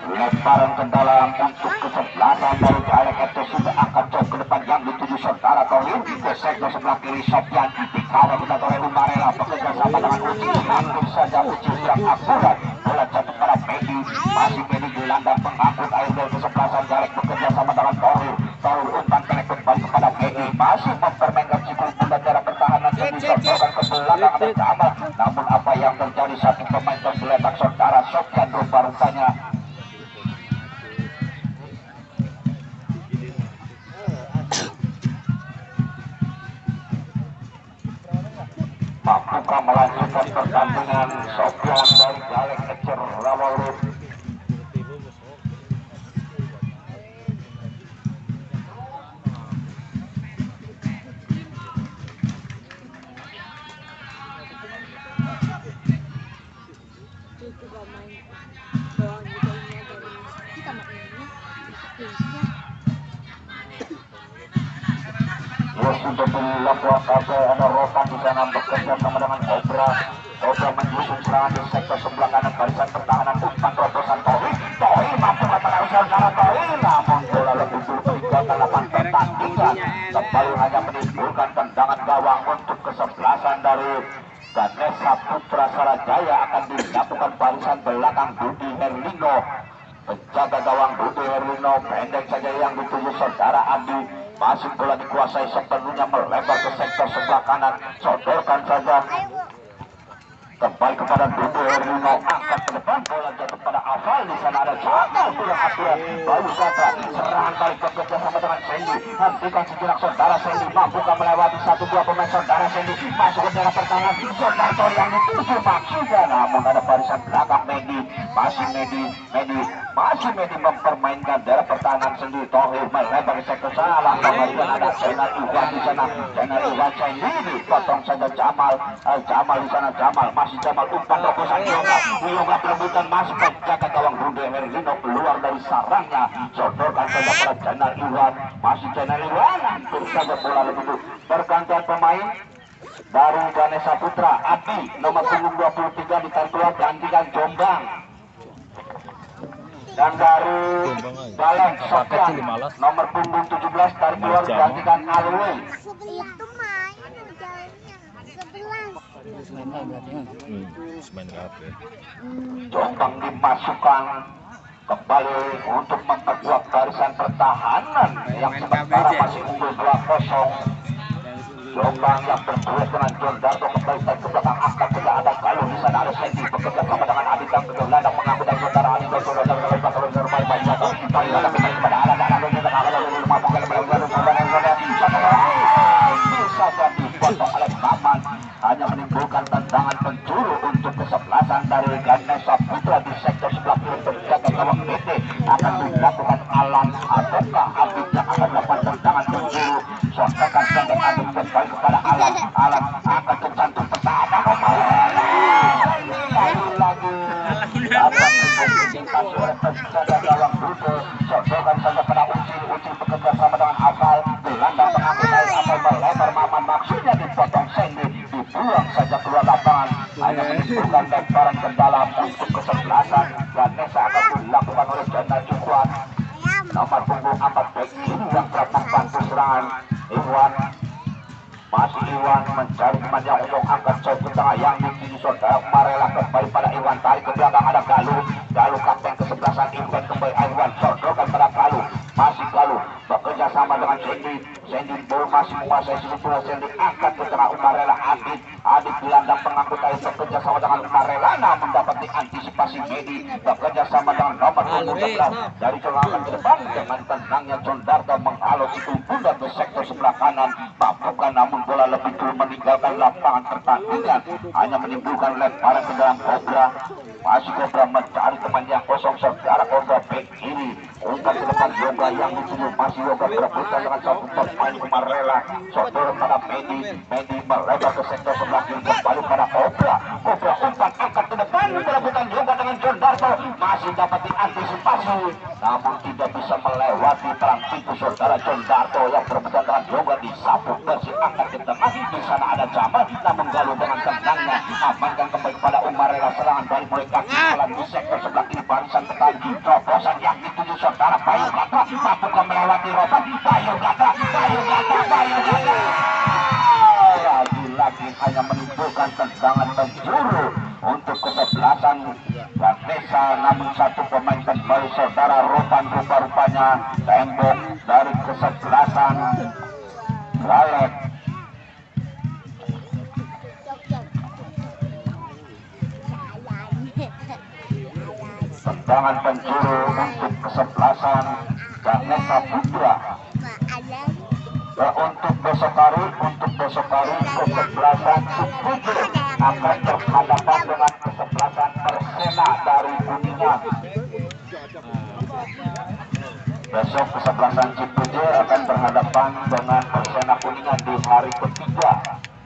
S1: Lemparan ke dalam untuk kesebelasan dari Galek itu sudah akan jauh ke depan yang dituju saudara Tohir ke sektor sebelah kiri Sofyan dikawal kita oleh Umarela, bekerja sama dengan Ucil, hampir saja Ucil yang akurat, bola jatuh pada Medi, masih Medi gelandang pengangkut air dari kesebelasan. Galek bekerja sama dengan Tohir umpan Galek kembali kepada Medi, masih mempermainkan sikul bunda daerah pertahanan dan disodorkan ke belakang bersama, namun apa yang terjadi satu pemain tergeletak saudara Sofyan rupa-rupanya mampukah melanjutkan pertandingan. Sofyan dari Galek Ecer Rawalut sudah dilakukan ada Rotan di sana bekerja sama dengan Cobra menyusun serangan di sektor sebelah kanan barisan pertahanan, umpan terobosan Tohir mampu kepada saudara Tohir, namun bola lebih dulu meninggalkan lapangan pertandingan, kembali hanya menimbulkan tendangan gawang untuk kesebelasan dari Ganesa Putra Sarajaya. Akan dilakukan barisan belakang Budi Herlino, penjaga gawang Budi Herlino pendek saja yang dituju saudara Adi, masih bola dikuasai sepenuhnya melebar ke sektor sebelah kanan, sodorkan saja kembali kepada Budi Herlino, angkat ke depan, bola jatuh pada Afal, di sana ada Jamal kurang aturan, baru saja serangan balik bekerja sama dengan Sendi, hentikan sejenak saudara Sendi, mampukah melewati 1-2 pemain saudara Sendi, masuk ke daerah pertahanan, Sundarto yang dituju maksudnya, namun ada barisan belakang Medi, masih Medi mempermainkan daerah pertahanan kanan sendiri Tohir melebar ke sektor salah. Kemudian ada Channel Iwan di sana. Channel Iwan sendiri potong saja Jamal. Jamal di sana, Jamal masih Jamal umpan terobosan Yoga perebutan masuk ke jaga gawang Rude Herlino keluar dari sarangnya. Sodorkan saja pada Channel Iwan. Masih Channel Iwan hampir saja bola lebih. Pergantian pemain dari Ganesha Putra Adi nomor punggung 23 ditarik keluar gantikan Jombang. Dan dari Balen Sofyan nomor punggung 17 tarik keluar gantikan Alwi.
S4: Itu main jalannya 11.
S1: Jombang dimasukkan kembali untuk memperkuat barisan pertahanan yang sementara masih unggul 2-0. Jombang yang berduet dengan John Darto kembali tarik ke belakang angkat tidak ada Galuh di sana ada Sendi bekerja sama dengan Adit yang bergelandang mengaku dan saudara Adit dan saudara bisa jadi dipotong oleh Maman hanya menimbulkan tendangan penjuru untuk kesebelasan dari Ganesha Putra di sektor sebelah kiri penjaga gawang PT akan dilakukan Alan ataukah Adit yang akan melakukan tendangan penjuru. Soalkan dengan Adit kembali kepada Alan akan tercantum pertahanan lagi dapat dikonsentrasi oleh penjaga gawang Rude. Soalkan saja pada Ucil bekerja sama dengan Afal gelandang pengambil Afal melebar Maman maksudnya dipotong Sendi dibuang saja keluar lapangan hanya menimbulkan lemparan ke dalam untuk kesebelasan. Ganesha akan dilakukan oleh Janda Cukuan nomor punggung 4 bek yang kerap membantu serangan Iwan. Masih Iwan mencari temannya untuk angkat jauh ke tengah yang ditinggi saudara Marela kembali pada Iwan tarik ke belakang ada Galuh kapten kesebelasan Iwan kembali Iwan sodorkan pada Galuh masih Galuh bekerja sama dengan Sendi bol masih menguasai sisi bola Sendi angkat ke tengah Marela Adit gelandang pengangkut air bekerja sama dengan Marela namun dapat diantisipasi Medi bekerja sama dengan nomor 11 dari colongan ke depan dengan tenangnya John Darto menghalau si bunda ke sektor sebelah kanan mampukan namun bola lebih dulu meninggalkan lapangan pertandingan hanya menimbulkan lemparan ke dalam Cobra. Masih Cobra mencari teman yang kosong saudara Cobra bek kiri umpan ke depan Yoga yang dituju masih Yoga berebutan dengan satu pemain Marela sodor pada Medi melebar ke sektor sebelah kiri kembali pada Cobra umpan angkat ke depan berebutan Yoga dengan John Darto masih dapat diantisipasi namun tidak bisa melewati terang pintu saudara John Darto yang berebutan dengan Yoga disapu bersih angkat ke tengah di sana ada Jamal namun Galuh dengan tenangnya amankan kembali kepada Marela serangan dari mulai kaki jalan di sektor sebelah kiri barisan petani terobosan yang dituju saudara Bayu Gatra mampu melewati rotan Bayu Gatra lagi-lagi hanya menimbulkan tendangan penjuru untuk kesebelasan Ganesha namun satu pemain kembali saudara Rotan rupa-rupanya tembok dari kesebelasan Lalet. Tendangan penjuru untuk kesebelasan Ganesha Putra. Untuk besok hari kesebelasan Putra akan berhadapan dengan kesebelasan Persena dari Kuningan. Besok kesebelasan Cipujer akan berhadapan dengan Persena Kuningan di hari ketiga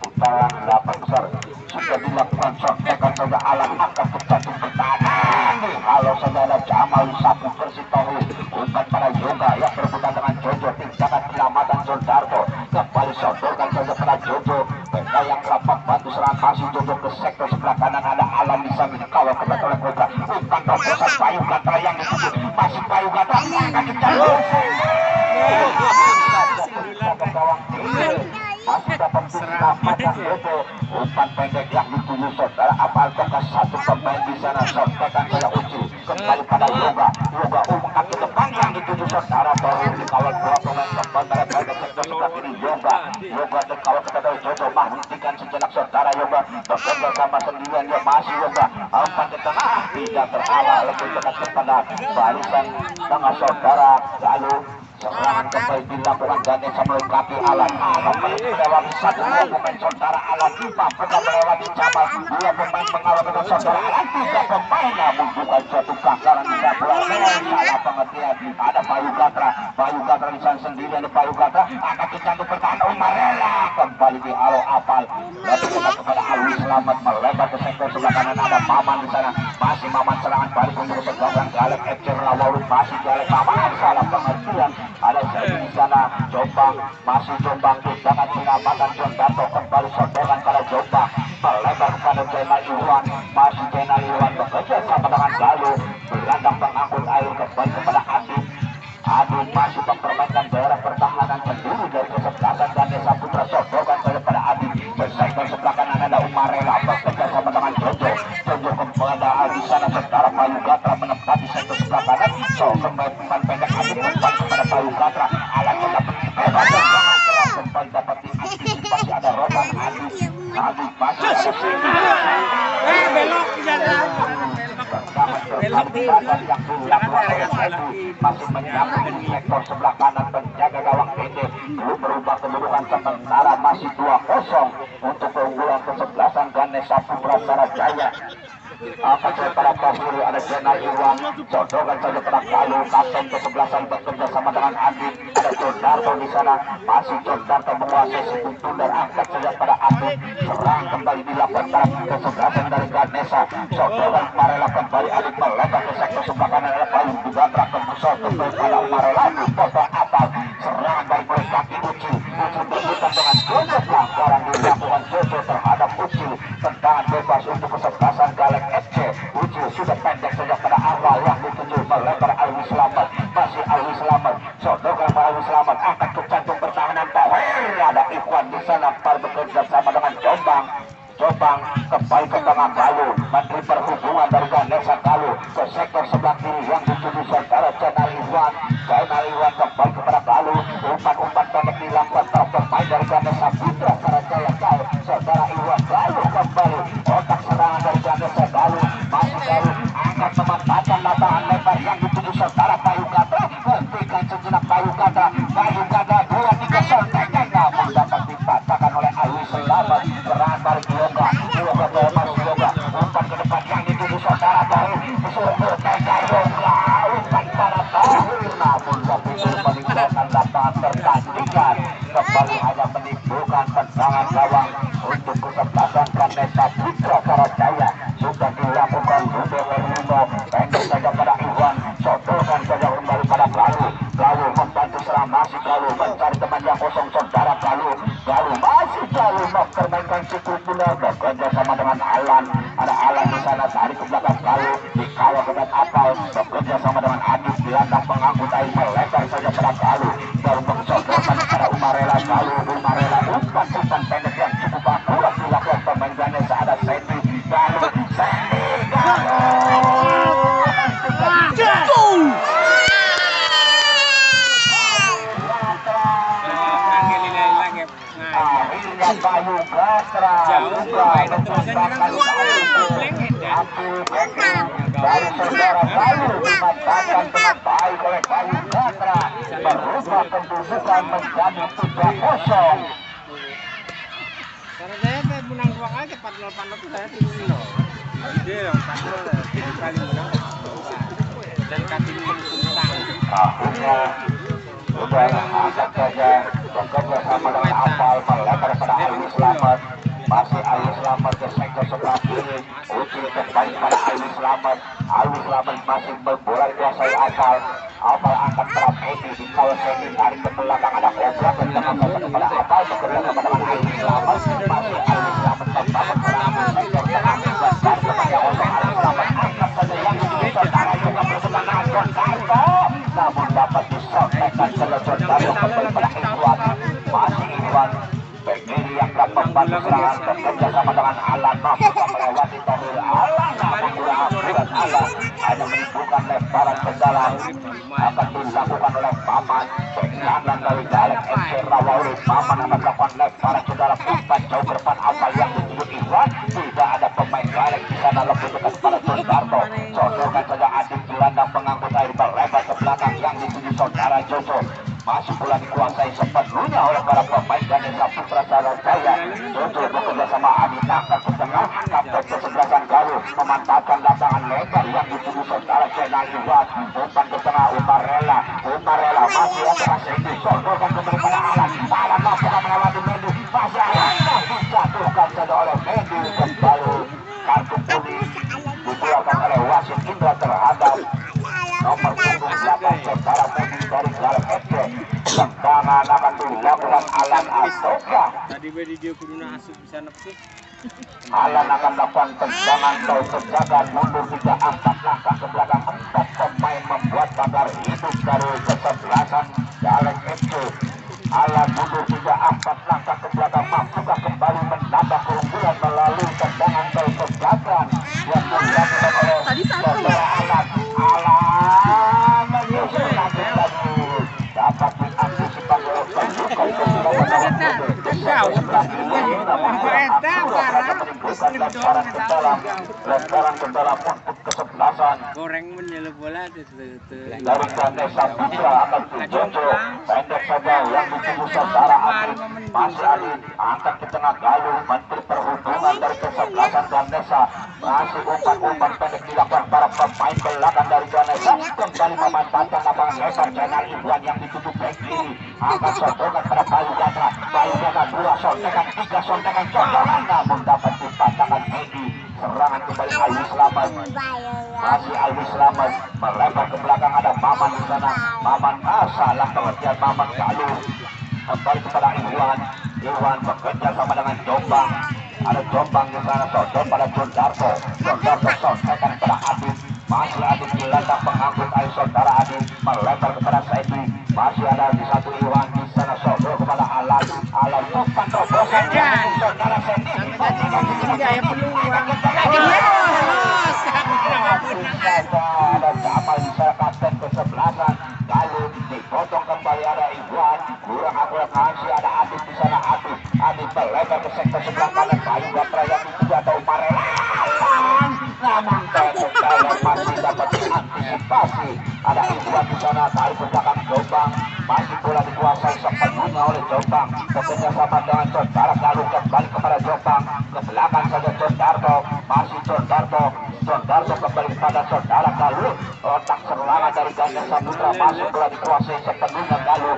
S1: putaran 8 besar. Sudah dilakukan sontekan saja alam akan terjatuh pertahanan. Kalau saja ada Jamal sapu bersih tahu umpan pada Yoga yang berebutan dengan Jojo tindakan penyelamatan John Darto kembali sodorkan saja pada Jojo mereka yang kerap membantu serangan masih Jojo ke sektor sebelah kanan ada Alam bisa dikawal kepada oleh Cobra umpan terobosan Bayu Gatra yang dituju masih Bayu Gatra akan dijatuh masih dapat diselamatkan Jojo umpan pendek yang dituju saudara apalagi satu pemain di sana sontekan saya Uci kembali pada Yoga umpan ke depan yang dituju saudara baru dikawal dua pemain kembali pada sektor sebelah kiri Yoga dikawal kepada Jojo menghentikan sejenak saudara Yoga bekerja sama sendirian dia masih Yoga umpan ke tengah tidak terhalang lebih dekat kepada barisan tengah saudara lalu Serangan kembali dilakukan Ganesha melengkapi Alan. Melewati satu dua pemain saudara Alan. Papua melewati Jamal. Dua pemain mengawal dengan saudara Alan. Tiga pemain namun bukan satu kakaran tidak bola. Salah pengertian. Ada Bayu Gatra. Bayu Gatra di sana sendiri. Ada Bayu Gatra akan dicantum pertahanan Umarela. Kembali di halo apal. Lalu kita kepada Alwi Selamat melebar ke sektor sebelah kanan. Ada Maman di sana. Masih Maman serangan balik untuk bergabung Galek FC Rawalud. Masih Galek Maman. Salah pengertian. Ada Zaidi di sana, Jombang, masih Jombang, tendangan pengamatan John Dato kembali sodokan pada Jombang, melebar kepada Jainal Iwan, masih Jainal Iwan bekerja sama dengan Galuh, berlandang pengangkut air kembali kepada Adit. Adit masih mempermainkan daerah pertahanan sendiri dari kesebelasan Ganesha Putra sodokan saja pada Adit. Bersaing sebelah kanan ada Umarela bekerja sama dengan Jojo. Jojo kepada di sana sementara Bayu Gatra menempati sektor sebelah kanan. So kembali pemain pendek Adit kembali kepada Bayu Gatra. Alat tetap bebas dan jangan keras kembali dapat diantisipasi ada Roman Adit. Adit masih ada
S3: belok di jalan. Belok di
S1: yang dilakukan oleh Setu masih menyapu di sektor sebelah kanan penjaga gawang PT belum berubah kedudukan sementara masih 2-0 untuk keunggulan kesebelasan Ganesha Putra Sarajaya. Akan pada pos kiri ada Jainal Iwan, jodohkan saja pada Galuh, kapten kesebelasan bekerja sama dengan Adit. Ada John Darto di sana, masih John Darto menguasai situ tundar, angkat saja pada Adit. Serang kembali dilakukan pada kesebelasan dari Ganesha, jodohkan Umarela kembali Adit melebar ke sektor sebelah kanan ada Bayu Gatra kembusol kembali pada Umarela di foto apal. Serangan dari mulai kaki Uci berputar dengan Jojo, pelanggaran dilakukan Jojo terhadap Uci. Tendangan bebas untuk kesebelasan Galek FC. Uci sudah pendek saja pada awal yang dituju melebar Alwi Selamat, masih Alwi Selamat, sodokan Alwi Selamat akan ke jantung pertahanan Tower. Ada Ikhwan di sana bekerja sama dengan Jombang. Jombang kembali ke tengah Galuh, Menteri Perhubungan dari Ganesha Galuh ke sektor sebelah kiri yang dituju saudara Jainal Iwan. Jainal Iwan kembali kepada Galuh, umpan-umpan pendek dilakukan pemain dari Ganesha Putra Sarajaya Galuh. Saudara Iwan Galuh kembali otak serangan dari Ganesha Galuh, masih Galuh akan memanfaatkan lapangan lebar yang dituju saudara Bayu Gatra. Hentikan sejenak Bayu Gatra, Bayu Gatra 2-3 sontekan namun dapat dipatahkan oleh Alwi Selamat. Serangan balik Yoga masih Yoga, umpan ke depan yang dituju saudara Bayu disuruh bertengkar Yoga, umpan pada Bayu namun tapi meninggalkan lapangan pertandingan. Kembali hanya menimbulkan tendangan gawang untuk kesebelasan Ganesha Putra Sarajaya. Sudah dilakukan Rino, pendek saja pada Iwan, sodokan saja kembali pada Galuh. Galuh membantu serang masih Galuh mencari teman yang kosong saudara Galuh. Galuh masih Galuh mempermainkan situ benar bekerja sama dengan Alan. Ada Alan di sana tarik ke belakang Galuh, dikawal dengan Apal bekerja sama dengan Adit gelandang pengangkut air melebar saja pada Galuh. Galuh mencodokan pada Umarela. Galuh Umarela umpan pendek yang cukup akurat dilakukan pemain Ganesha. Ada Sandy Galuh, Sandy akhirnya Bayu Gatra dari saudara Galuh dimatahkan dengan baik oleh Bayu Gatra, berubah kedudukan menjadi 3-0.
S3: Karena saya menang 2 kali 4-0 itu saya tidur loh. Dia yang 4-0 kali menang dan kaki menang.
S1: Akhirnya sudah angkat saja bekerja sama dengan Apal melebar pada Alwi Selamat, masih Alwi Selamat ke sektor sebelah kiri. Uci kembali pada Alwi Selamat. Alwi Selamat masih bola dikuasai Apal. Apal angkat terap Edi di kawal Edi tarik ke belakang ada Kobra bertengah kepada Apal bekerja sama dengan Alwi Selamat. Masih Alwi Selamat membangun serangan sektor tengah dan kepada Alwi Selamat angkat saja yang dituju saudara juga bersama dengan John Darto, namun dapat disotekan selesai Darto kembali pada Iwan. Masih Iwan back kiri yang dapat membantu serangan bekerja sama dengan Alan, mampu melewati Tohir Alan namun kurang akurat. Alan hanya menimbulkan lebaran ke dalam, akan dilakukan oleh Maman back kanan dari Galek FC Rawalud. Maman akan melakukan lebaran ke dalam, umpan jauh ke depan Apal yang dituju Iwan. Tidak ada pemain Galek di sana, lebih dekat pada John Darto. Sodokan saja Adit gelandang pengangkut air melebar ke belakang yang dituju saudara Jojo. Masih pula dikuasai sepenuhnya oleh para pemain Ganesha Putra Sarajaya. Jojo bekerja sama Adi angkat ke tengah, kapten kesebelasan Galuh memanfaatkan lapangan lebar yang dituju saudara Channel Iwan. Umpan ke tengah Umarela masih ada Sendi, sodorkan kembali pada Alan mampu melewati Mendy, masih Alan dijatuhkan saja oleh Mendy. Kembali kartu kuning dikeluarkan oleh wasit Indra terhadap nomor 28 saudara Mendy dari Jalan FC. Tendangan akan dilakukan Alan Asoka.
S3: Tadi dia kuduna asup bisa nepsik.
S1: Alan akan melakukan tendangan atau penjagaan mundur 3 angkat langkah ke belakang. 4 pemain membuat pagar hidup dari kesebelasan Jalan FC. Alan mundur 3 angkat langkah ke belakang, mampukah kembali menambah keunggulan melalui tendangan atau penjagaan yang dilakukan oleh saudara Alan. Alan menyusul lagi dapat diantisipasi oleh pasukan kesebelasan
S3: Goreng menyelip bola
S1: dari Ganesha Putra akan Jojo. Pendek saja yang dituju saudara Adin. Masih Adin angkat ke tengah Galuh, Menteri Perhubungan dari kesebelasan Ganesha. Masih umpan pendek dilakukan para pemain belakang dari Ganesha. Kembali memanfaatkan lapangan lebar Channel Iwan yang dituju back kiri. Akan sodorkan pada Bayu Gatra 2 sontekan, 3 sontekan cocokan, namun dapat dipatahkan Mendy. Serangan kembali Alwi Slamet. Masih Alwi Slamet melebar ke belakang, ada Maman di sana. Maman salah pengertian Maman Galuh. Kembali kepada Iwan bekerja sama dengan Jombang. Ada Jombang di sana, sodor pada Jondarto. Jondarto sontekan pada Adin. Masih Adin di ladang pengangkut air saudara Adin melebar kepada Saidi. Masih ada di satu Iwan di sana, sodor kepada Alan umpan terobosan saudara Saidi. Ada Jamal di sana, kapten kesebelasan Galuh. Dipotong kembali ada Iwan, kurang akurat. Masih ada Adin di sana. Adin melebar ke sektor sebelah kanan. Bayu Gatra yang dituju atau Umarela, namun masih dapat diantisipasi. Ada Iwan di sana, tarik ke belakang Jombang. Masih bola dikuasai sepenuhnya oleh Jombang. Bekerja sama dengan saudara Galuh, kembali kepada Jombang. Ke belakang saja Jondarto. Masih Jondarto kembali kepada saudara Galuh. Otak serangan dari Ganesha Putra masih bola dikuasai sepenuhnya Galuh.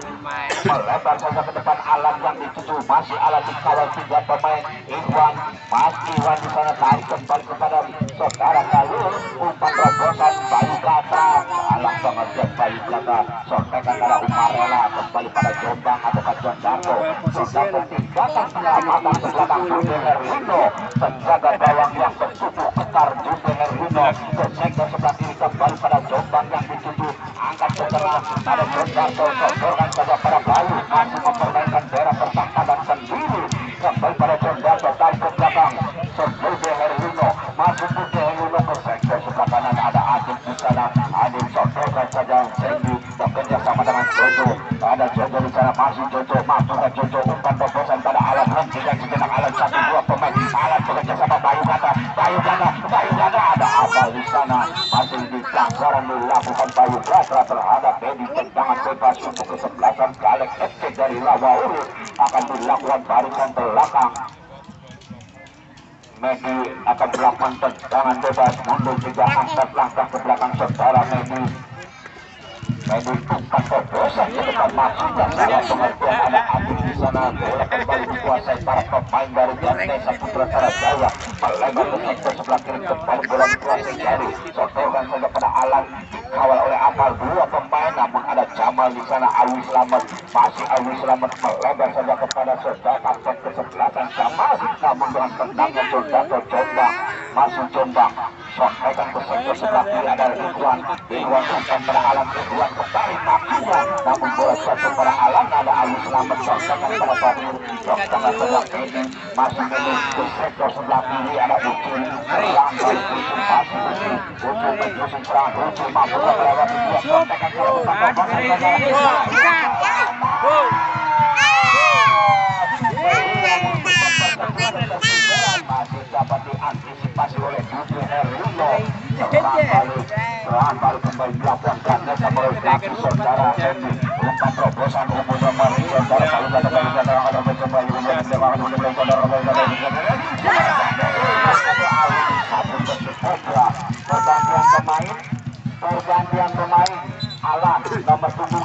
S1: Melebar saja ke depan Alan yang dituju. Masih Alan dikawal 3 pemain. Iwan di sana, tarik kembali kepada saudara Galuh. Umpan terobosan Bayu Gatra, salah pengertian Bayu Gatra. Sontekan pada Umarela, kembali pada Jombang atau Jondarto. Jondarto tinggalkan penyelamatan ke belakang Jude Herlino. Penjaga gawang yang bertubuh ketar Jude Herlino. Ke sektor sebelah kiri kembali pada Jombang yang dituju. Angkat ke tengah, ada Jondarto, sodorkan saja pada Bayu. Masih mempermainkan daerah pertahanan sendiri. Kembali pada Jondarto, tarik ke belakang Jude Herlino. Masuk Jude Herlino ke sektor sebelah kanan, ada Adin di sana. Adin sodorkan saja Sendi, bekerja sama dengan Jojo. Ada Jojo di sana, masih Jojo, masukkan Jojo. Umpan terobosan pada Alan, hentikan sejenak Alan. 1-2 pemain. Alan bekerja sama Bayu Gatra. Ada Abal di sana. Masih di pelanggaran dilakukan Bayu Gatra terhadap Mendy. Tendangan bebas untuk kesebelasan Galek FC dari Rawauri akan dilakukan barisan belakang. Mendy akan melakukan tendangan bebas mundur 3 angkat langkah ke belakang saudara Mendy. Umpan terobosan ke depan masukkan salah pengertian ada Adin di sana. Bola kembali dikuasai para pemain dari Ganesha Putra Sarajaya. Melebar ke sektor sebelah kiri, kembali bola dikuasai Jari. Sodorkan saja pada Alan, dikawal oleh Amal 2 pemain, namun ada Jamal di sana. Alwi Slamet, masih Alwi Slamet melebar saja kepada saudara kapten kesebelasan Jamal, namun dengan tendangnya Jondarto Jombang. Masih Jombang, sontekan ke sektor sebelah kiri, ada Iwan umpan pada Alan. Iwan kembali kakinya, namun bola jatuh pada Alan. Ada Alwi Slamet, sontekan pada Fahir. Sontekan sebelah kiri, masih Mendy ke sektor sebelah kiri, ada Ucil. Serang dari Ucil, masih Ucil menyusun serangan. Ucil mampu melewati 2 sontekan ke masih dapat diantisipasi oleh Jude Herlino. Serang balik kembali dilakukan Ganesha kaki saudara Sandy. Umpan terobosan umumnya masih saudara pergantian pemain Alan nomor 7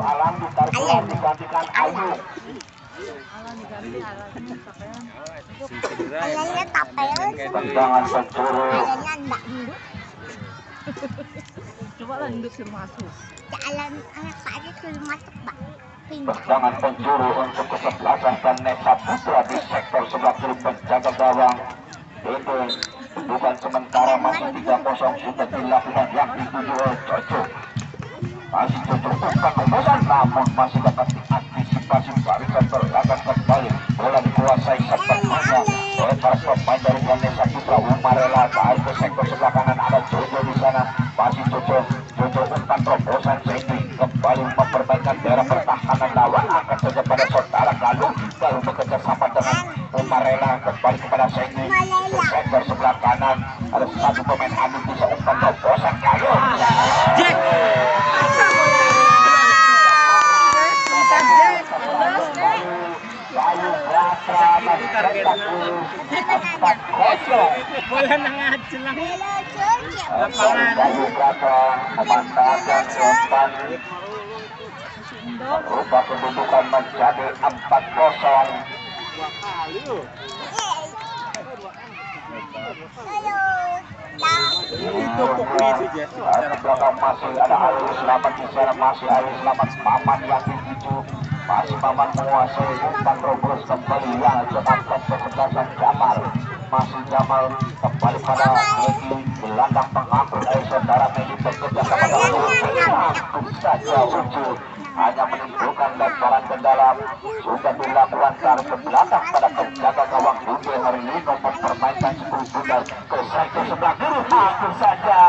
S1: Alan ditarik digantikan Ayu.
S4: Alannya tapel.
S1: Tendangan pencuri.
S4: Alannya enggak hidup.
S5: Coba lah hidup suruh masuk.
S4: Alan anak saya suruh masuk, Pak.
S1: Tendangan pencuri untuk kesebelasan Vanessa Putra di sektor sebelah kiri penjaga gawang. Itu bukan sementara masih 3-0 sudah dilakukan yang dituju oleh Jojo. Masih Jojo bukan kemudian namun masih dapat diantisipasi barisan berlagan kembali. Bola dikuasai sepenuhnya oleh para pemain dari Vanessa Putra. Umarela tarik ke sektor sebelah kanan, ada Jojo di sana. Masih Jojo umpan terobosan Sandy kembali memperbaikan daerah pertahanan lawan. Angkat saja pada saudara Galuh bekerja sama dengan Umarela kembali kepada Sandy. Di sektor sebelah kanan ada satu pemain Anu bisa umpan terobosan Galuh.
S5: Jack. Bola nang jelang.
S1: Bayu Brata memanfaatkan umpan merubah kedudukan menjadi 4-0.
S3: Itu pokoknya itu aja.
S1: Di belakang masih ada Ali Selamat di sana, masih Ali Selamat Maman yang dituju. Masih Maman menguasai umpan robos kembali yang tetapkan kesebelasan Jamal. Masih Jamal kembali pada Medi gelandang pengangkut dari saudara Medi bekerja sama dengan langsung saja wujud hanya menimbulkan lemparan ke dalam. Sudah dilakukan tarik ke belakang pada penjaga gawang Dude Herlino mempermainkan 10 bulan ke sektor sebelah kiri. Hampir saja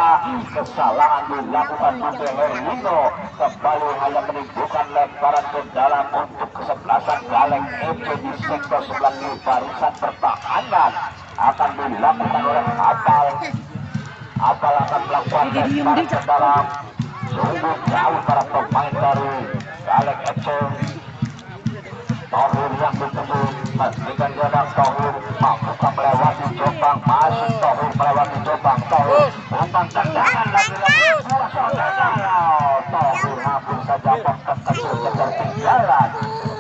S1: kesalahan dilakukan Dude Herlino, kembali hanya menimbulkan lemparan ke dalam untuk kesebelasan Galeng FC di sektor sebelah kiri. Barisan pertahanan akan dilakukan oleh Apal akan melakukan lemparan ke dalam. Sungguh jauh para pemain dari Galeng FC. Tohir yang dituju pastikan jarak Tohir mampu melewati Jombang. Masih Tohir melewati Jombang. Tohir umpan tendangan lagi Tohir hampir saja pangkat kecil ketertinggalan.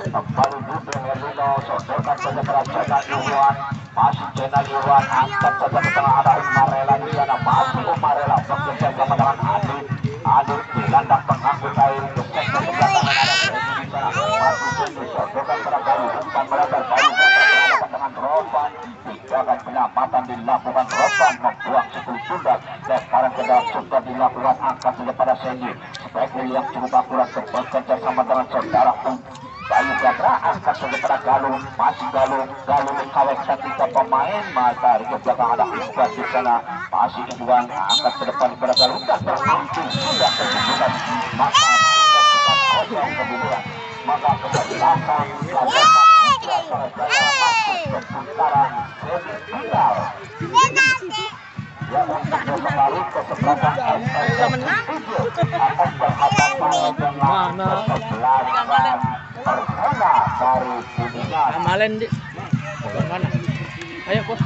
S1: Kembali Dude Herlino sodorkan saja kerajaan Iwan. Masih Jenal Iwan angkat saja ke tengah, ada Umarela di sana. Masih Umarela bekerja sama dengan Adit gelandang pengangkut air ke sektor sebelah kanan, ada di sana. Masih Jenal sodorkan pada Galuh, umpan melebar Galuh berhadapan dengan Rovan. Tindakan penyelamatan dilakukan Rovan membuang 10 pundak. Lemparan ke dalam sudah dilakukan, angkat saja pada Sandy. Sebagai yang cukup akurat bekerja sama dengan saudara Bayu Gatra, angkat saja pada Galuh. Masih Galuh mengkawetkan 3 pemain. Maka di belakang ada Iqbal di sana. Masih Iqbal angkat ke depan pada Galuh dan terlangsung sudah terbuka. Maka kosong kemudian. Maka kesebelasan masuk ke putaran semifinal. Ya, untuk kembali ke sebelasan akan berhadapan dengan kesebelasan Persona dari Kuningan.
S5: Amalan di mana? Ayo bos.